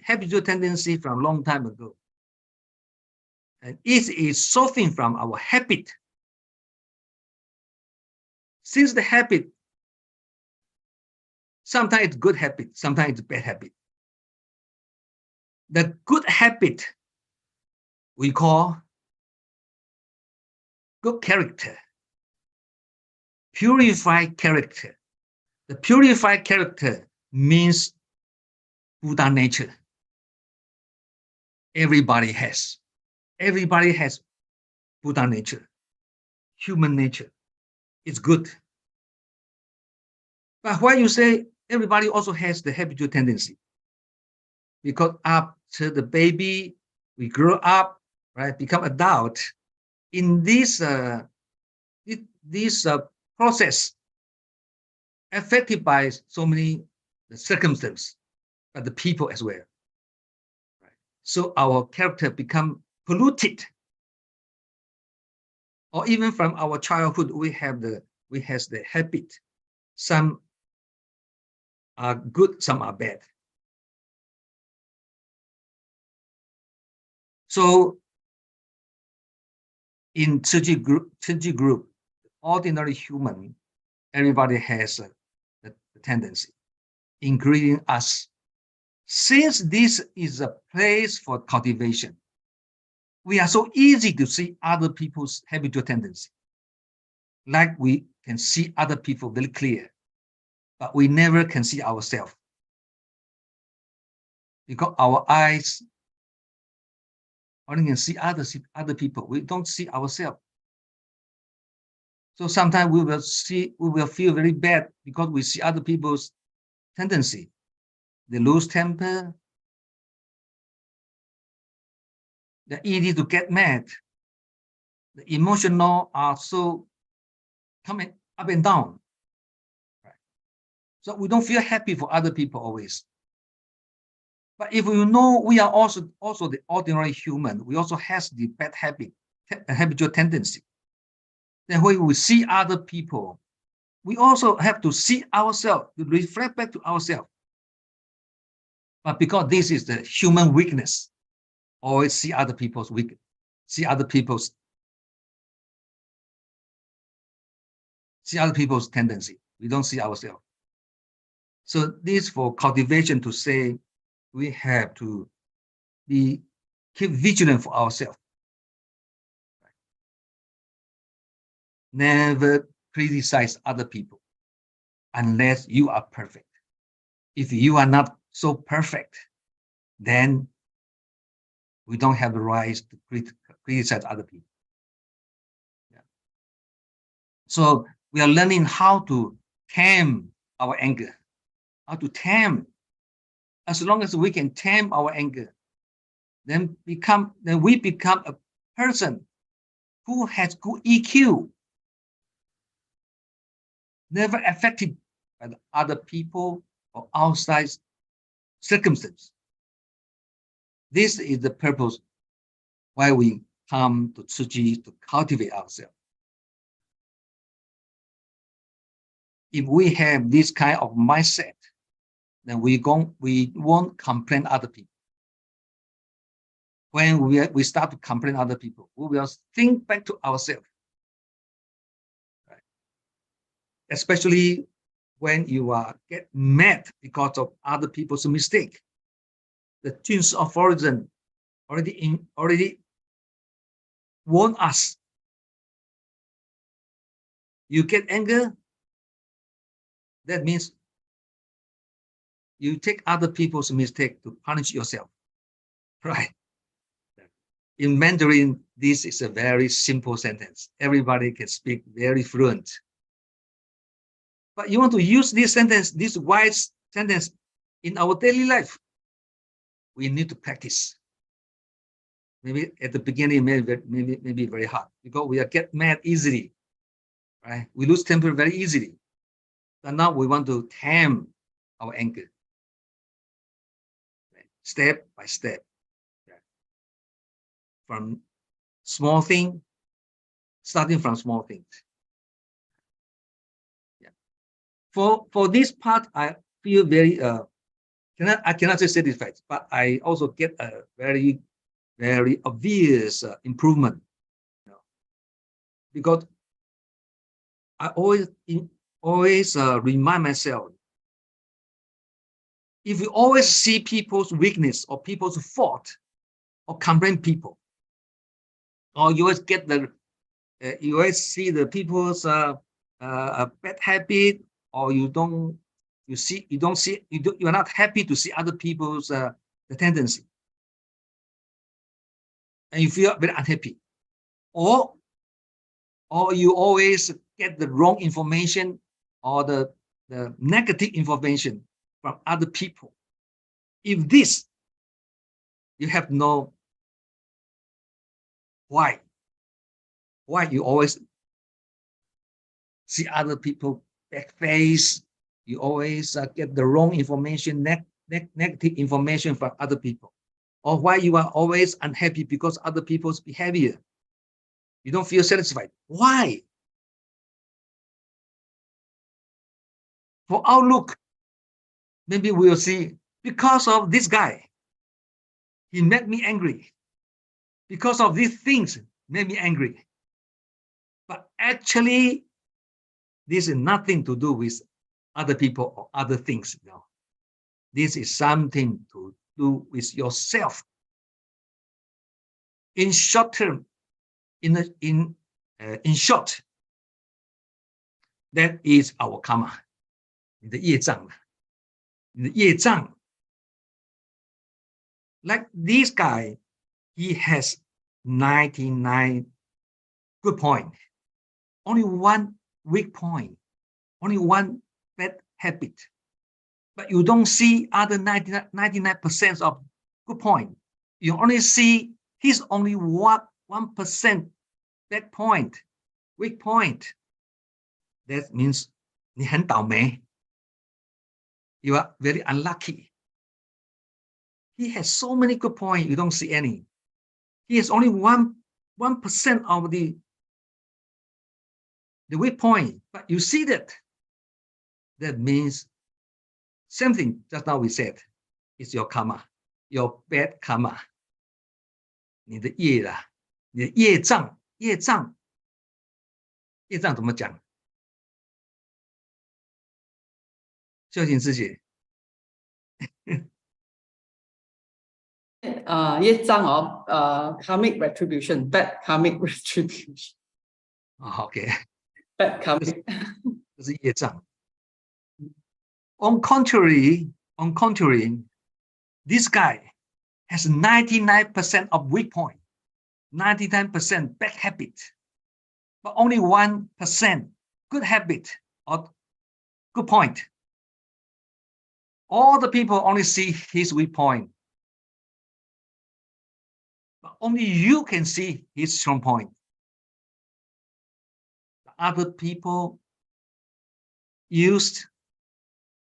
habitual tendency from long time ago. And it is suffering from our habit. Since the habit, sometimes it's good habit, sometimes it's bad habit. The good habit we call good character, purified character. The purified character means Buddha nature. Everybody has Buddha nature, human nature. It's good. But why you say everybody also has the habitual tendency? Because after the baby, we grow up, right, become adult. In this process, affected by so many circumstances, but the people as well. Right? So our character become polluted. Or even from our childhood, we have the habit. Some are good, some are bad. So in Tzu Chi group, ordinary human, everybody has a tendency, including us. Since this is a place for cultivation, we are so easy to see other people's habitual tendency. Like we can see other people very clear, but we never can see ourselves, because our eyes only can see other people. We don't see ourselves. So sometimes we will feel very bad because we see other people's tendency. They lose temper. They're easy to get mad. The emotional are so coming up and down. Right? So we don't feel happy for other people always. But if we know we are also the ordinary human, we also has the bad habit, habitual tendency. Then when we see other people, we also have to see ourselves, to reflect back to ourselves. But because this is the human weakness, always see other people's weakness, see other people's tendency. We don't see ourselves. So this for cultivation to say we have to keep vigilant for ourselves. Never criticize other people unless you are perfect. If you are not so perfect, then we don't have the right to criticize other people. Yeah. So we are learning how to tame our anger, how to tame. As long as we can tame our anger, then we become a person who has good EQ, never affected by the other people or outside circumstances. This is the purpose why we come to Su Ching, to cultivate ourselves. If we have this kind of mindset, then we won't complain other people. When we start to complain other people, we will think back to ourselves. Right? Especially when you get mad because of other people's mistake. The twins of origin already warn us. You get anger, that means you take other people's mistake to punish yourself, right? In Mandarin, this is a very simple sentence. Everybody can speak very fluent. But you want to use this sentence, this wise sentence in our daily life, we need to practice. Maybe at the beginning, maybe very hard because we get mad easily, right? We lose temper very easily. But now we want to tame our anger, right? Step by step, right? From small thing, starting from small things. Yeah. For this part, I feel very I cannot say satisfied, but I also get a very obvious improvement, you know, because I always remind myself, if you always see people's weakness or people's fault or complain people, or you always get you always see the people's bad habit, or you are not happy to see other people's the tendency, and you feel very unhappy, or you always get the wrong information or the negative information from other people. If this, you have no why you always see other people back face, you always get the wrong information, negative information from other people, or why you are always unhappy because other people's behavior. You don't feel satisfied. Why? For outlook, maybe we'll see, because of this guy, he made me angry. Because of these things, made me angry. But actually, this is nothing to do with other people or other things. No. This is something to do with yourself. In short term, in short, that is our karma. The 业障. The 业障. Like this guy, he has 99 good point, only one weak point, only one bad habit. But you don't see other 99% of good point. You only see his only 1% bad point, weak point. That means 你很倒霉. You are very unlucky. He has so many good points, you don't see any. He has only 1% of the weak point, but you see that. That means same thing just now we said, it's your karma, your bad karma. 你的业啦，你的业障怎么讲？秀琴师姐。业障哦，karmic retribution, bad karmic retribution. OK， bad karmic. 这是业障。On contrary, this guy has 99% of weak point, 99% bad habit, but only 1% good habit or good point. All the people only see his weak point, but only you can see his strong point. The other people used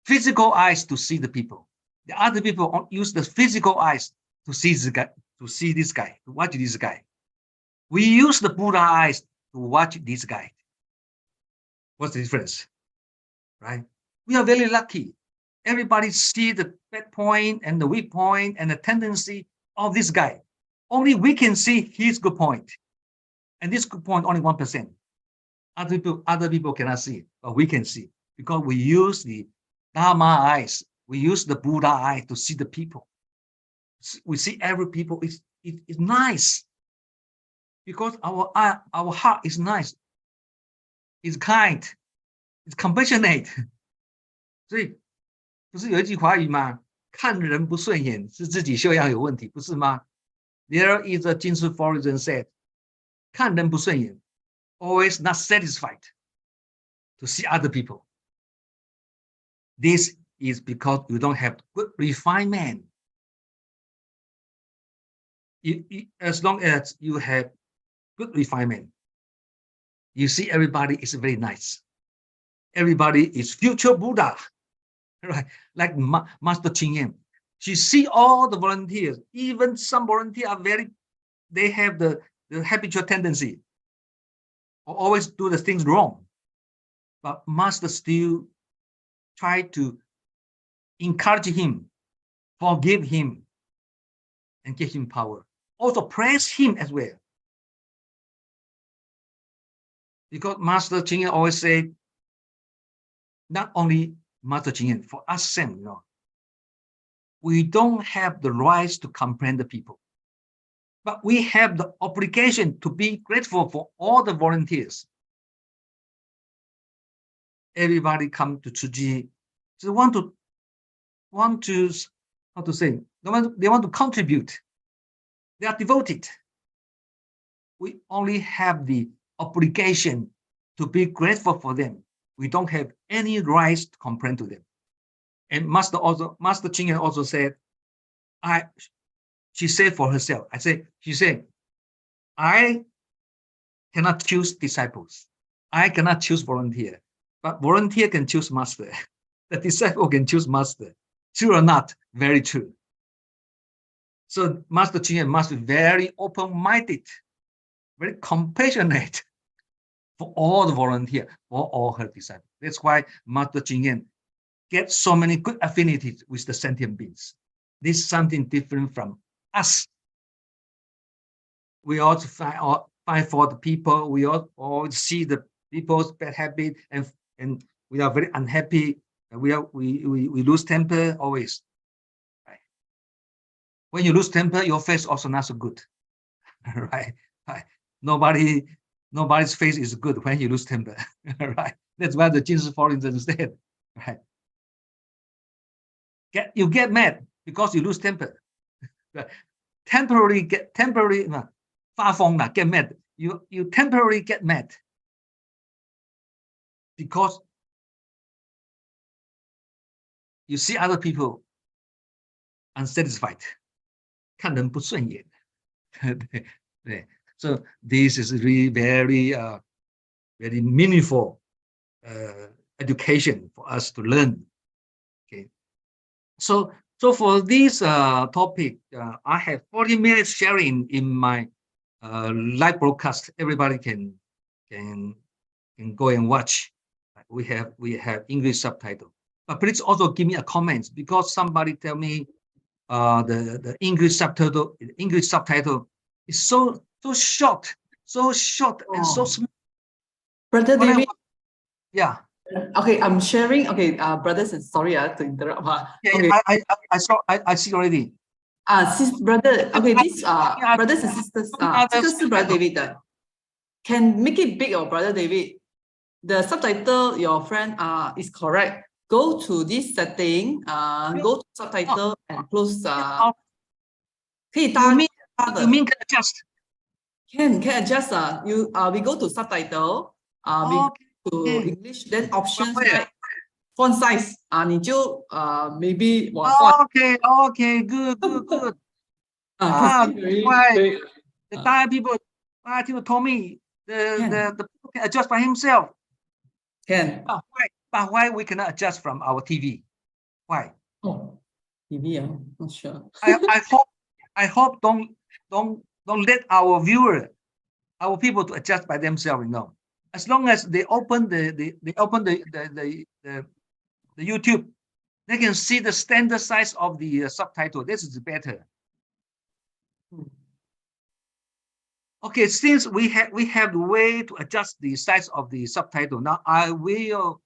physical eyes to see the people. The other people use the physical eyes to see this guy, to watch this guy. We use the Buddha eyes to watch this guy. What's the difference? Right? We are very lucky. Everybody see the bad point and the weak point and the tendency of this guy. Only we can see his good point. And this good point only 1%. Other people cannot see it, but we can see, because we use the Dharma eyes. We use the Buddha eye to see the people. We see every people is nice, because our heart is nice, is kind, is compassionate. 所以不是有一句华语吗？看人不顺眼是自己修养有问题，不是吗？ There is a Jinsu Forison said, 看人不顺眼 always not satisfied to see other people. This is because you don't have good refinement. As long as you have good refinement, you see everybody is very nice. Everybody is future Buddha, right? Like Master Ching. She see all the volunteers, even some volunteers are they have the habitual tendency, or always do the things wrong. But Master still try to encourage him, forgive him, and give him power. Also praise him as well. Because Master Ching always say, not only Master Ching, for us same, we don't have the rights to comprehend the people, but we have the obligation to be grateful for all the volunteers. Everybody come to Tzuji, they want to how to say, they want to contribute. They are devoted. We only have the obligation to be grateful for them. We don't have any rights to complain to them. And Master Ching also said, she said for herself, she said, I cannot choose disciples. I cannot choose volunteer, but volunteer can choose master. The disciple can choose master. True or not? Very true. So Master Ching must be very open-minded, very compassionate for all the volunteers, for all her disciples. That's why Master Ching gets so many good affinities with the sentient beings. This is something different from us. We also fight for the people. We all see the people's bad habit, and we are very unhappy. We lose temper always. Right? When you lose temper, your face also not so good. Right? Nobody's face is good when you lose temper. Right? That's why the Jinsu Forison said. Right? You get mad because you lose temper. temporarily get Fong get mad. You temporarily get mad because you see other people unsatisfied, 看人不顺眼。对 So this is really very very meaningful education for us to learn. Okay, so for this topic, I have 40 minutes sharing in my live broadcast. Everybody can go and watch. We have English subtitle, but please also give me a comment, because somebody tell me the English subtitle is so short and so small. Brother When David. Yeah. Okay, I'm sharing. Okay, brothers, and sorry to interrupt. Okay. I see already. Brother. Okay, these brothers and sisters. This is Brother David. Can make it big, or Brother David. The subtitle your friend is correct. Go to this setting. Go to subtitle and close. You mean can adjust? Can adjust. We go to subtitle. We go to English, then options, right? Font size. 你就 maybe Okay, good. Very, the Thai people told me the people can adjust by himself. Can. But why we cannot adjust from our TV? Why? Oh, TV. Not sure. I hope don't let our viewer, our people to adjust by themselves. You know, as long as they open the YouTube, they can see the standard size of the subtitle. This is better. Okay, since we have the way to adjust the size of the subtitle. Now I will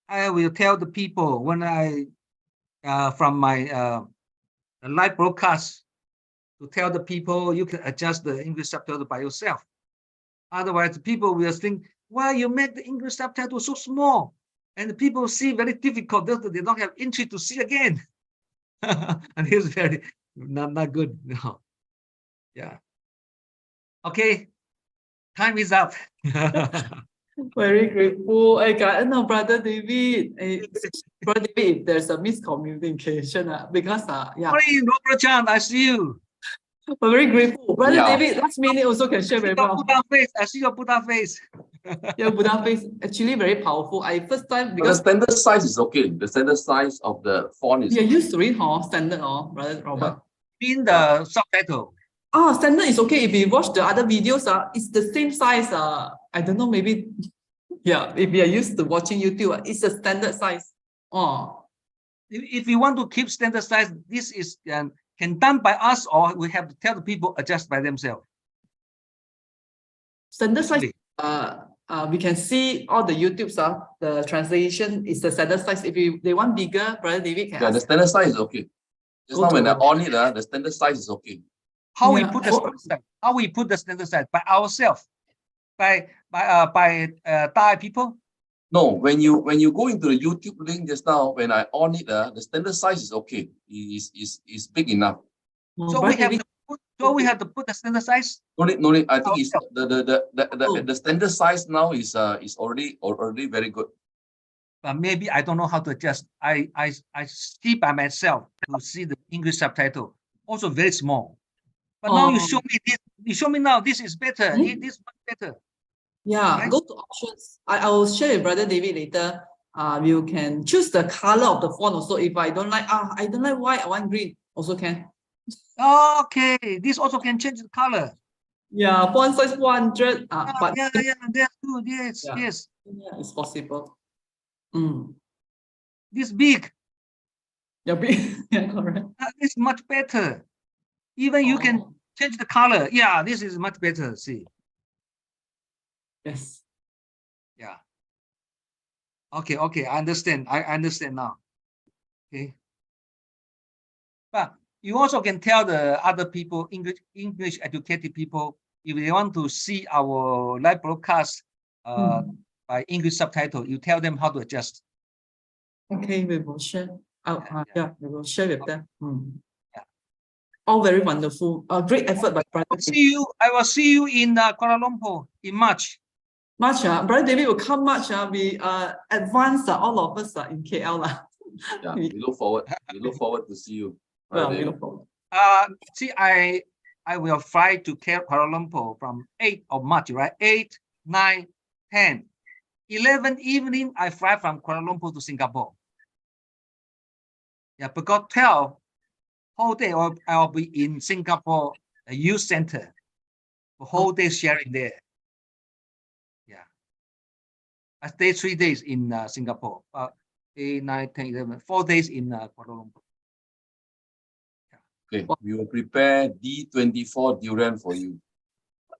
tell the people when I from my live broadcast, to tell the people you can adjust the English subtitle by yourself. Otherwise, people will think, why you make the English subtitle so small, and the people see very difficult. They don't have interest to see again. And it's very not good. No. Yeah. Okay. Time is up. Very grateful. Brother David. Brother David, there's a miscommunication because yeah. Sorry, Robert Chan, I see you. We're very grateful. Brother David, last minute also can share very well. I see your Buddha face. Yeah, Buddha face actually very powerful. First time because the standard size is okay. The standard size of the font is. We are used to it, standard, Brother Robert. In the subtitle. Standard is okay. If you watch the other videos, it's the same size. I don't know, maybe. Yeah, if you are used to watching YouTube, it's a standard size. If you want to keep standard size, this is can done by us, or we have to tell the people adjust by themselves. Standard size. We can see all the YouTubes. The translation is the standard size. If they want bigger, Brother David can. Yeah, the standard size is okay. Just now when I on it, the standard size is okay. How we put the standard size? How we put the standard size? By ourselves, by Thai people. No, when you go into the YouTube link just now, when I on it, the standard size is okay. Is big enough. So we have to put the standard size. No need. I think it's the standard size now is already very good. But maybe I don't know how to adjust. I see by myself to see the English subtitle, also very small. But now you show me this. You show me now. This is better. This is much better. Yeah, right? Go to options. I will share with Brother David later. You can choose the color of the font also. If I don't like, I don't like white, I want green, also can. Okay, this also can change the color. Yeah, font size 400. But yeah, that's good. Yes. Yeah, it's possible. This big. Yeah, big. Yeah, correct. It's much better. Even you can change the color. Yeah, this is much better. See. Yes. Yeah. Okay. I understand. I understand now. Okay. But you also can tell the other people, English educated people, if they want to see our live broadcast by English subtitle, you tell them how to adjust. Okay, we will share. We will share with them. Yeah. all very wonderful. Great effort by Brother David. I will see you in Kuala Lumpur in March. March, Brother David will come March. We advance all of us in KL. Yeah, we look forward. We look forward to see you. Well, Brother we David. look forward. See, I will fly to Kuala Lumpur from 8th of March, right? 8, 9, 10. 11 evening, I fly from Kuala Lumpur to Singapore. Yeah, because 12 whole day I'll be in Singapore youth center. The whole day sharing there. Yeah. I stay 3 days in Singapore. 8, 9, 10, 11, 4 days in Kuala Lumpur. Okay, we will prepare D24 durian for you.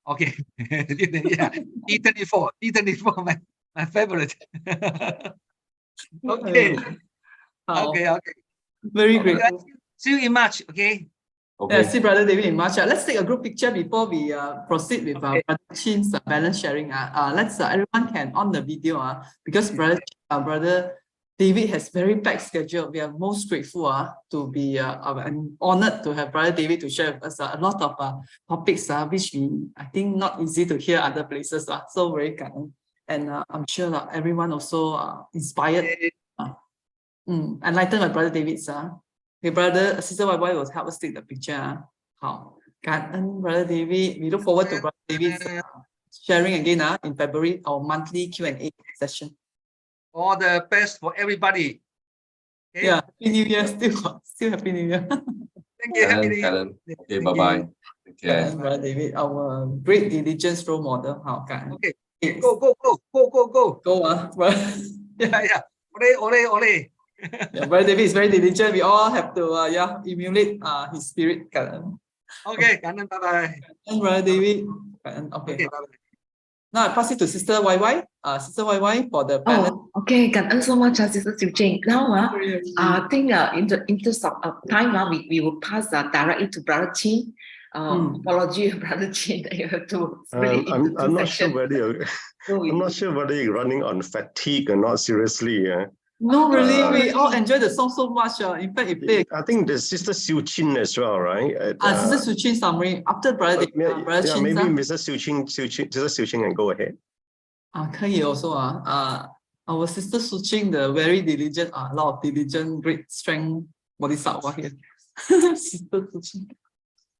Okay. Yeah. D24, my favorite. Okay. Okay. Very great. See you in March, okay? Okay. Yeah, see Brother David in March. Let's take a group picture before we proceed with Brother Chin's balance sharing. Let's everyone can on the video because Brother David has very packed schedule. We are most grateful to be and honored to have Brother David to share with us a lot of topics which I think not easy to hear other places. So very kind. And I'm sure everyone also inspired, enlightened by Brother David's. Okay, Sister YY will help us take the picture. How? Brother David. We look forward to Brother David's sharing again in February, our monthly Q&A session. All the best for everybody. Okay? Yeah, Happy New Year. Still Happy New Year. Thank you. Happy New Year. Okay, bye-bye. Take care. Brother David, our great diligence role model. Okay. Go. Go, Yeah. Ole. Yeah, Brother David is very diligent. We all have to emulate his spirit. Okay, bye-bye. And Brother David. Okay. Now I pass it to Sister YY. Sister YY for the balance. Oh, okay. Cảm ơn so much, Sister Su Ching. Now, I think in the interest of time, we will pass directly to Brother Chin. Apology, Brother Chin, that you have to really I'm not sure whether you're running on fatigue or not. Seriously, No, really, we all enjoy the song so much. In fact, it played. I think the Sister Su Ching as well, right? Sister Su Ching summary after Brother Chin. Maybe Mr. Su Ching, Sister Su Ching, and go ahead. 可以 also our Sister Su Ching, the very diligent, a lot of diligent, great strength Bodhisattva here. Sister Su Ching.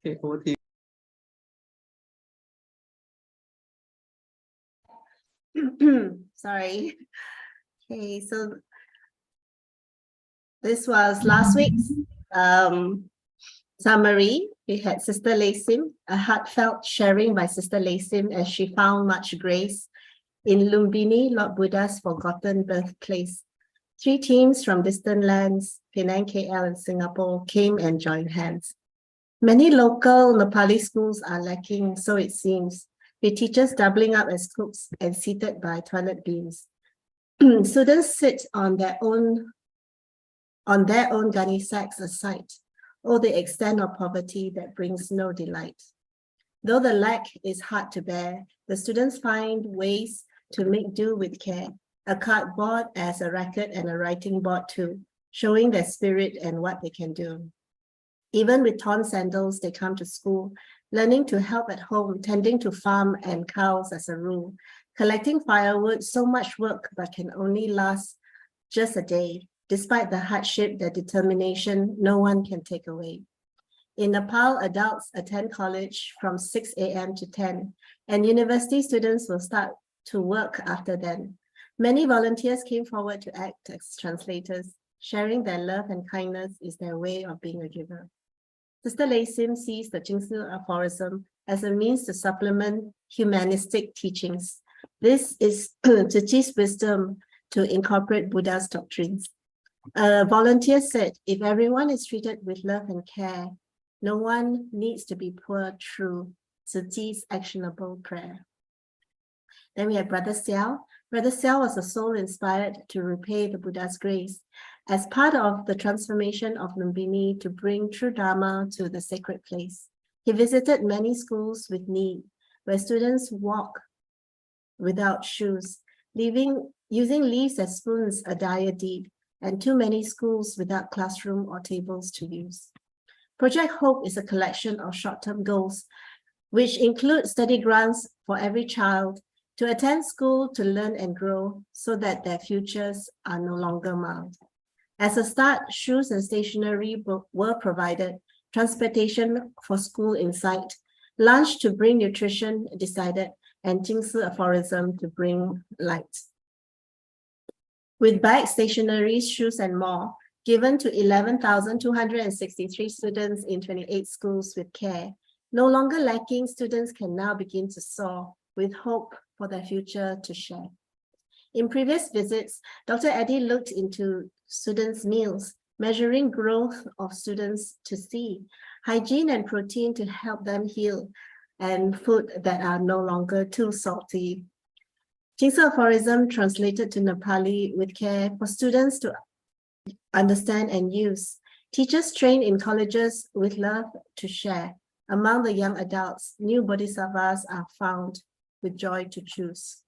Okay, over to you. Sorry. Okay, so this was last week's summary. We had Sister Sim, a heartfelt sharing by Sister Sim as she found much grace in Lumbini, Lord Buddha's forgotten birthplace. 3 teams from distant lands, Penang, KL, and Singapore, came and joined hands. Many local Nepali schools are lacking, so it seems, with teachers doubling up as cooks and seated by toilet beams. Students sit on their own gunny sacks aside, or the extent of poverty that brings no delight. Though the lack is hard to bear, the students find ways to make do with care, a cardboard as a racket and a writing board too, showing their spirit and what they can do. Even with torn sandals, they come to school, learning to help at home, tending to farm and cows as a rule, collecting firewood, so much work, but can only last just a day. Despite the hardship, their determination, no one can take away. In Nepal, adults attend college from 6 a.m. to 10, and university students will start to work after then. Many volunteers came forward to act as translators. Sharing their love and kindness is their way of being a giver. Sister Sim sees the Jingsu aphorism as a means to supplement humanistic teachings. This is to teach wisdom to incorporate Buddha's doctrines. A volunteer said, if everyone is treated with love and care, no one needs to be poor through Tzu Chi's actionable prayer. Then we have Brother Siew. Brother Siew was a soul inspired to repay the Buddha's grace as part of the transformation of Lumbini to bring true Dharma to the sacred place. He visited many schools with need, where students walk without shoes, using leaves as spoons, a dire deed, and too many schools without classroom or tables to use. Project Hope is a collection of short-term goals, which include study grants for every child to attend school, to learn and grow so that their futures are no longer marred. As a start, shoes and stationery were provided, transportation for school in sight, lunch to bring nutrition decided, and Jingsi aphorism to bring light. With bags, stationery, shoes, and more, given to 11,263 students in 28 schools with care, no longer lacking, students can now begin to soar with hope for their future to share. In previous visits, Dr. Eddie looked into students' meals, measuring growth of students to see, hygiene and protein to help them heal, and food that are no longer too salty. Jingsi aphorism translated to Nepali with care for students to understand and use. Teachers trained in colleges with love to share. Among the young adults, new bodhisattvas are found with joy to choose.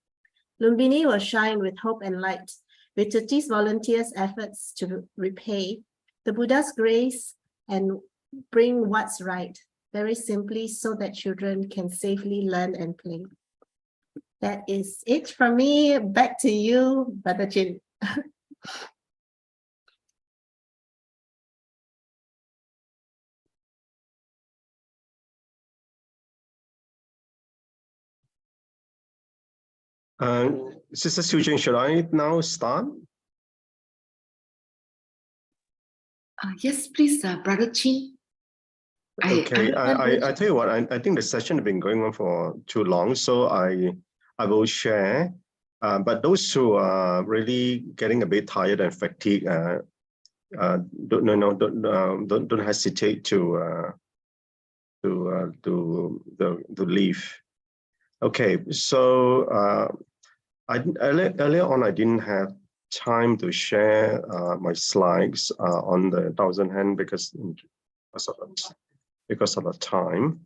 Lumbini will shine with hope and light, with Tati's volunteers' efforts to repay the Buddha's grace and bring what's right, very simply so that children can safely learn and play. That is it from me. Back to you, Brother Jin. Sister Su Ching, should I now start? Yes, please, Brother Chin. Okay, I tell you what, I think the session has been going on for too long, so I will share. But those who are really getting a bit tired and fatigued, don't hesitate to leave. Okay, so earlier on I didn't have time to share my slides on the 1,000 hand because of the time,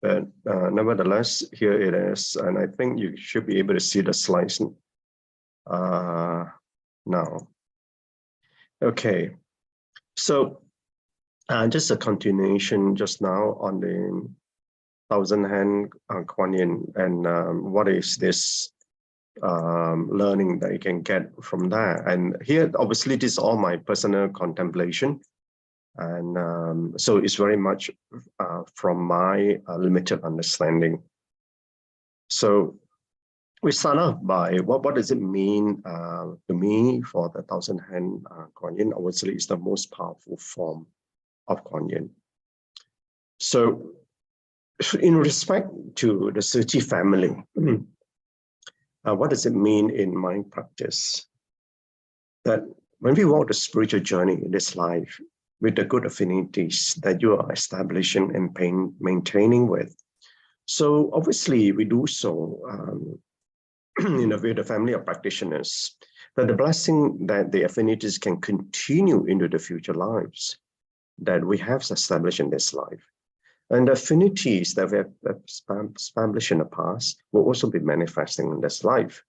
but nevertheless, here it is, and I think you should be able to see the slides now. Okay, so just a continuation just now on the 1,000 hand Guan Yin, and what is this learning that you can get from that. And here, obviously, this is all my personal contemplation. And so it's very much from my limited understanding. So we start off by what does it mean to me for the 1,000 hand Guan Yin? Obviously, it's the most powerful form of Guan Yin. So in respect to the Su Ching family, what does it mean in my practice? That when we walk the spiritual journey in this life, with the good affinities that you are establishing and maintaining with. So obviously we do so in a way, the family of practitioners, that the blessing that the affinities can continue into the future lives that we have established in this life. And the affinities that we have established in the past will also be manifesting in this life.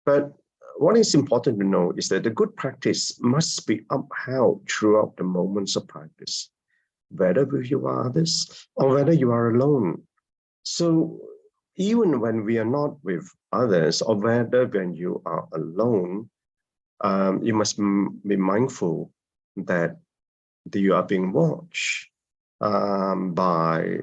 But what is important to know is that the good practice must be upheld throughout the moments of practice, whether with you are others or whether you are alone. So even when we are not with others or whether when you are alone, you must be mindful that you are being watched by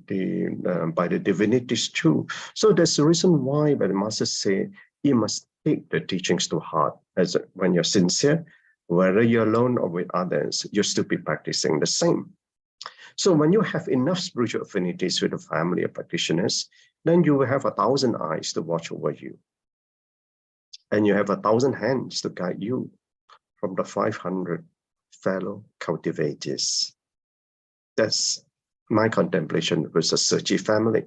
the divinities too. So there's a reason why the masters say you must take the teachings to heart. As when you're sincere, whether you're alone or with others, you'll still be practicing the same. So when you have enough spiritual affinities with a family of practitioners, then you will have 1,000 eyes to watch over you. And you have 1,000 hands to guide you from the 500 fellow cultivators. That's my contemplation with the Su Ching family.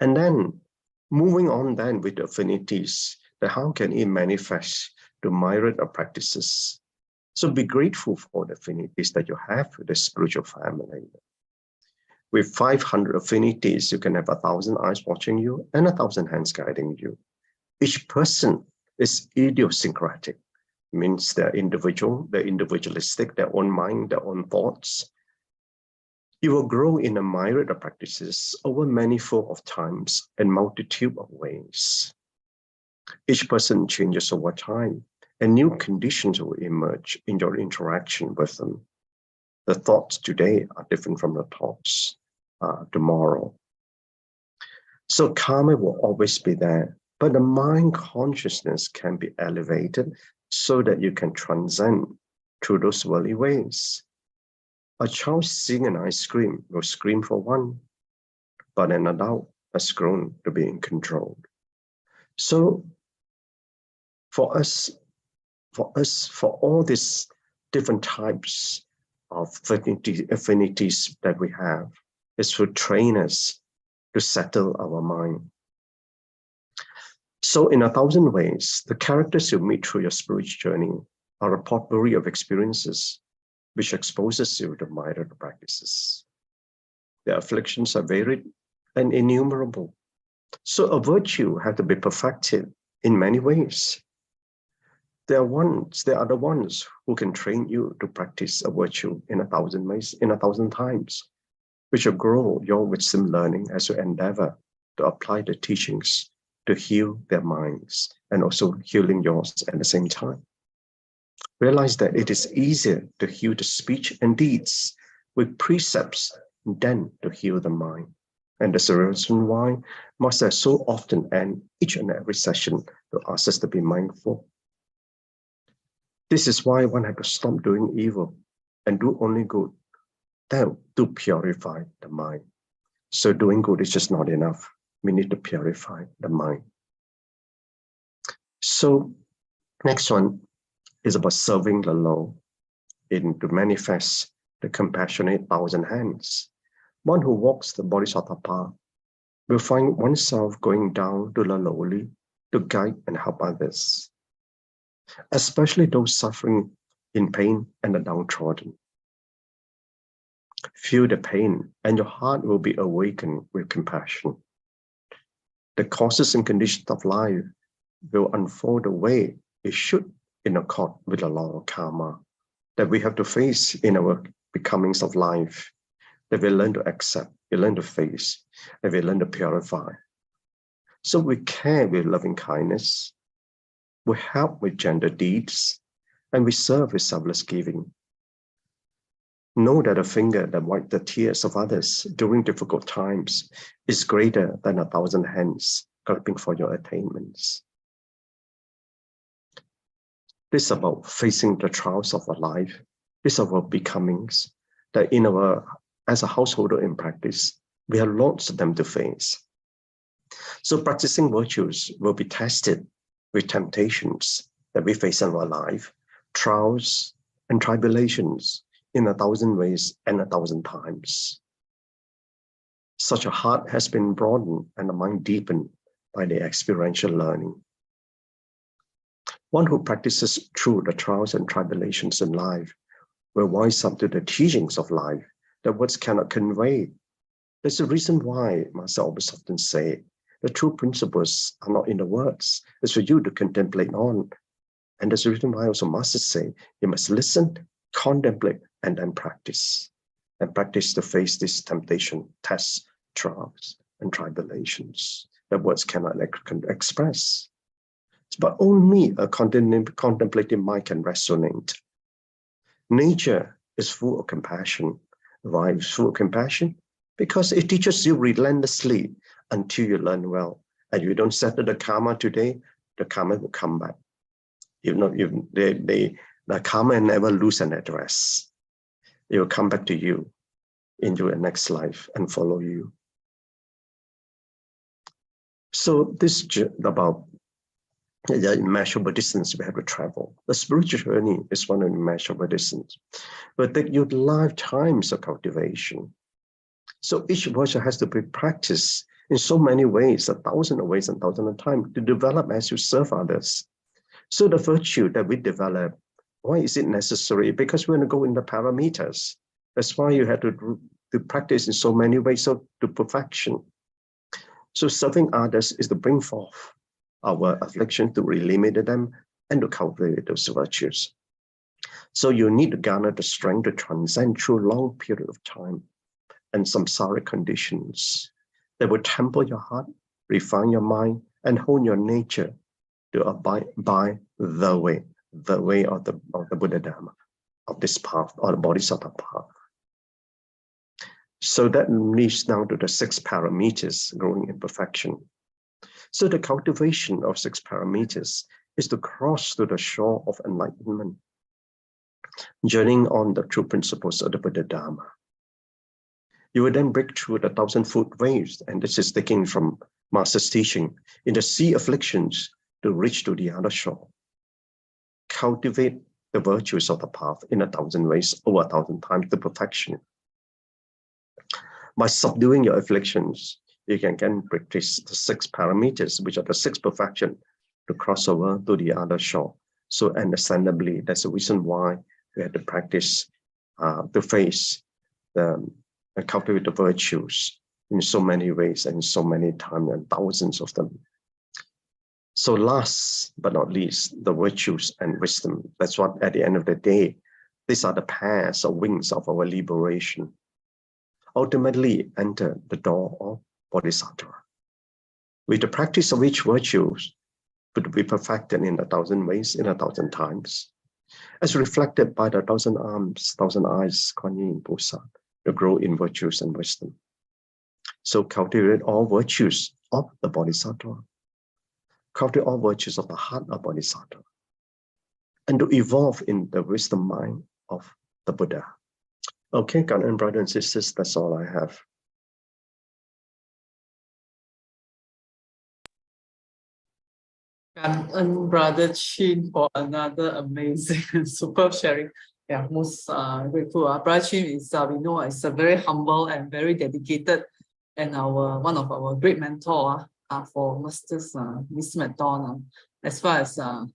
And then moving on then with the affinities, that how can it manifest the myriad of practices? So be grateful for the affinities that you have with the spiritual family. With 500 affinities, you can have 1,000 eyes watching you and 1,000 hands guiding you. Each person is idiosyncratic. means they're individual, they're individualistic, their own mind, their own thoughts. You will grow in a myriad of practices over manifold of times and multitude of ways. Each person changes over time, and new conditions will emerge in your interaction with them. The thoughts today are different from the thoughts tomorrow. So karma will always be there, but the mind consciousness can be elevated so that you can transcend through those worldly ways. A child seeing an ice cream will scream for one, but an adult has grown to be in control. So for all these different types of affinities that we have, is to train us to settle our mind. So in 1,000 ways, the characters you meet through your spiritual journey are a potpourri of experiences which exposes you to myriad practices. Their afflictions are varied and innumerable. So a virtue has to be perfected in many ways. There are the ones who can train you to practice a virtue in 1,000 ways, in 1,000 times, which will grow your wisdom learning as you endeavor to apply the teachings to heal their minds and also healing yours at the same time. Realize that it is easier to heal the speech and deeds with precepts than to heal the mind. And that's the reason why Master so often end each and every session to ask us to be mindful. This is why one has to stop doing evil and do only good, then to purify the mind. So doing good is just not enough. We need to purify the mind. So next one is about serving the low, in to manifest the compassionate 1,000 hands. One who walks the Bodhisattva path will find oneself going down to the lowly to guide and help others, especially those suffering in pain and the downtrodden. Feel the pain and your heart will be awakened with compassion. The causes and conditions of life will unfold the way it should in accord with the law of karma that we have to face in our becomings of life, that we learn to accept, we learn to face, and we learn to purify. So we care with loving kindness, we help with gentle deeds, and we serve with selfless giving. Know that a finger that wipes the tears of others during difficult times is greater than 1,000 hands clapping for your attainments. This is about facing the trials of our life. This is about becomings that as a householder in practice, we have lots of them to face. So practicing virtues will be tested with temptations that we face in our life, trials and tribulations in 1,000 ways and 1,000 times. Such a heart has been broadened and the mind deepened by the experiential learning. One who practices through the trials and tribulations in life will wise up to the teachings of life that words cannot convey. That's the reason why Master always often say, the true principles are not in the words. It's for you to contemplate on. And that's the reason why also Master say, you must listen, contemplate, and then practice. And practice to face this temptation, tests, trials, and tribulations that words cannot express. But only a contemplative mind can resonate. Nature is full of compassion. Why is full of compassion? Because it teaches you relentlessly until you learn well. And you don't settle the karma today, the karma will come back. The karma never lose an address. It will come back to you in your next life and follow you. So this is about the immeasurable distance we have to travel. The spiritual journey is one immeasurable distance, but take you lifetimes of cultivation. So each virtue has to be practiced in so many ways, 1,000 ways and 1,000 times to develop as you serve others. So the virtue that we develop, why is it necessary? Because we're going to go in the parameters. That's why you have to practice in so many ways to perfection. So serving others is to bring forth our affliction, to eliminate them, and to cultivate those virtues. So you need to garner the strength to transcend through a long period of time and samsaric conditions that will temper your heart, refine your mind, and hone your nature to abide by the way of the Buddha Dharma, of this path, or the Bodhisattva path. So that leads now to the 6 parameters growing in perfection. So the cultivation of 6 parameters is to cross to the shore of enlightenment, journeying on the true principles of the Buddha Dharma. You will then break through the 1,000-foot waves, and this is taken from Master's teaching, in the sea afflictions to reach to the other shore. Cultivate the virtues of the path in 1,000 ways, over 1,000 times to perfection. By subduing your afflictions, you can again practice the 6 parameters, which are the 6 perfection, to cross over to the other shore. So understandably, that's the reason why we have to practice to face and cultivate the virtues in so many ways and so many times, and thousands of them. So last but not least, the virtues and wisdom. That's what, at the end of the day, these are the paths or wings of our liberation. Ultimately enter the door of Bodhisattva. With the practice of each virtues would be perfected in 1,000 ways, in 1,000 times, as reflected by the 1,000 arms, 1,000 eyes, Guan Yin,菩萨, to grow in virtues and wisdom. So cultivate all virtues of the Bodhisattva. Cultivate all virtues of the heart of Bodhisattva. And to evolve in the wisdom mind of the Buddha. Okay, Guan, brothers and sisters, that's all I have. And Brother Chin for another amazing and superb sharing. Yeah, most grateful. Brother Chin is, we know, is a very humble and very dedicated, and one of our great mentor for Masters Miss McDonald, as well as a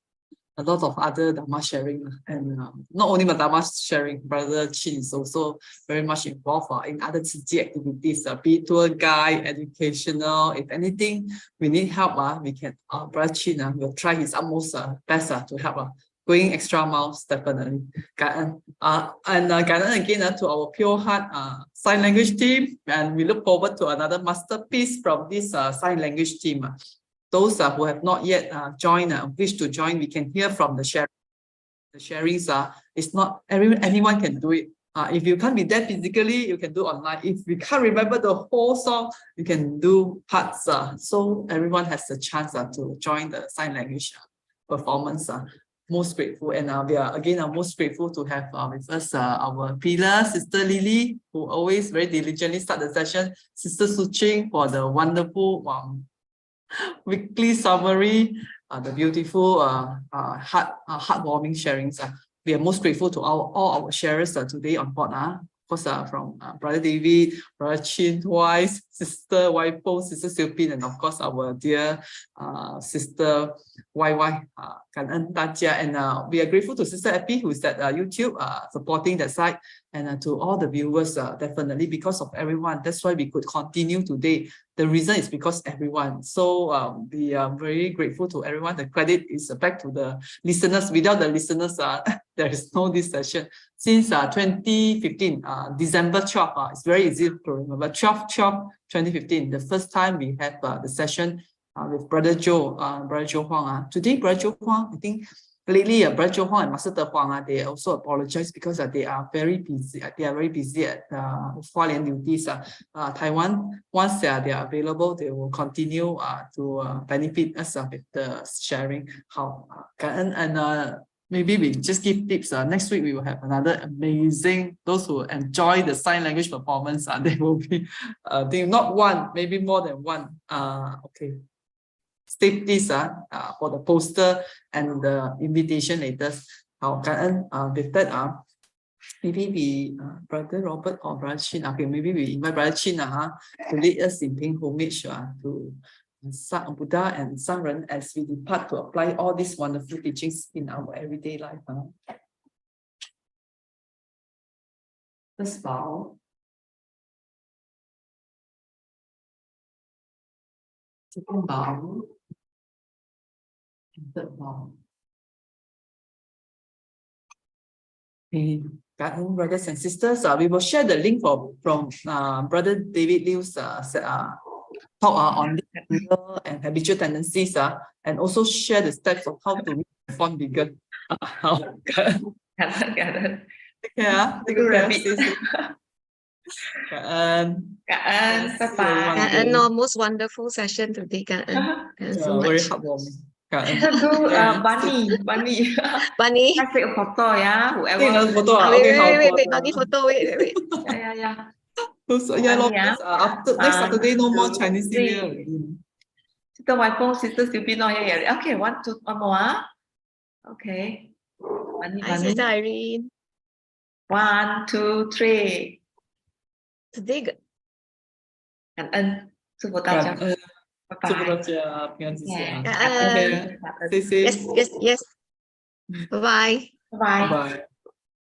lot of other Dharma sharing. And not only Dharma sharing, Brother Chin is also very much involved in other Tzu activities, be it tour guide, educational. If anything, we need help, we can, Brother Chin will try his utmost best to help. Going extra miles, definitely. And again to our Pure Heart Sign Language team, and we look forward to another masterpiece from this Sign Language team. Those who have not yet joined, wish to join, we can hear from the sharing. The sharings it's not anyone can do it. If you can't be there physically, you can do online. If we can't remember the whole song, you can do parts. So everyone has a chance to join the sign language performance. Most grateful, and we are again most grateful to have with us our pillar, Sister Lily, who always very diligently start the session. Sister Su Ching for the wonderful weekly summary, the beautiful heartwarming sharings. We are most grateful to all our sharers today on board. Of course, from Brother David, Brother Chin twice, Sister Waipo, Sister Siew, and of course our dear Sister YY, Kan'en Tajia. And we are grateful to Sister Epi, who is at YouTube supporting that side, and to all the viewers, definitely because of everyone. That's why we could continue today. The reason is because everyone. So we are very grateful to everyone. The credit is back to the listeners. Without the listeners, there is no this session. Since 2015, December 12, it's very easy to remember, 12/12/2015, the first time we had the session with Brother Joe Huang. Today, Brother Joe Huang, I think lately, Brother Joe Huang and Master De Huang, they also apologize because they are very busy. They are very busy at Hualien duties. Taiwan, once they are available, they will continue to benefit us with the sharing. Maybe we just give tips. Next week we will have another amazing. Those who enjoy the sign language performance, they will be, they not one, maybe more than one. Okay. State this for the poster and the invitation later. With that, maybe we, Brother Robert or Brother Chin, okay, maybe we invite Brother Chin to lead us in paying homage to Buddha and Sangren as we depart to apply all these wonderful teachings in our everyday life. First bow. Second bow. Third bow. Okay, brothers and sisters, we will share the link from Brother David Liu's talk on anger and habitual tendencies, and also share the steps of how to make the fun bigger. Cảm ơn. Take care. Take Good care. rabbit. Stay safe. Cảm ơn. Bye bye. Cảm ơn, most wonderful session today. Cảm ơn. Cảm ơn so Very much. heartwarming. Cảm ơn. Do Yeah. Bunny. Bunny. Let's take a photo, yeah. Take another Whoever. photo. Wait, Okay, wait, how wait, wait, Bunny photo, wait. Yeah. So, yeah, Bunny, because, after next Saturday, no more Chinese New Year already. Sister Wai Fong, Sister Sylvie, not here yet. Okay, one more. Okay. Hi, Sister Irene. 1, 2, 3. Today, Cảm ơn. Sư phụ ta Cảm cho. ơn. Bye Chúc bye. các chị bình an chị. Yeah. Cảm ơn. Okay. Stay safe. Yes. Bye-bye. Bye bye. Bye.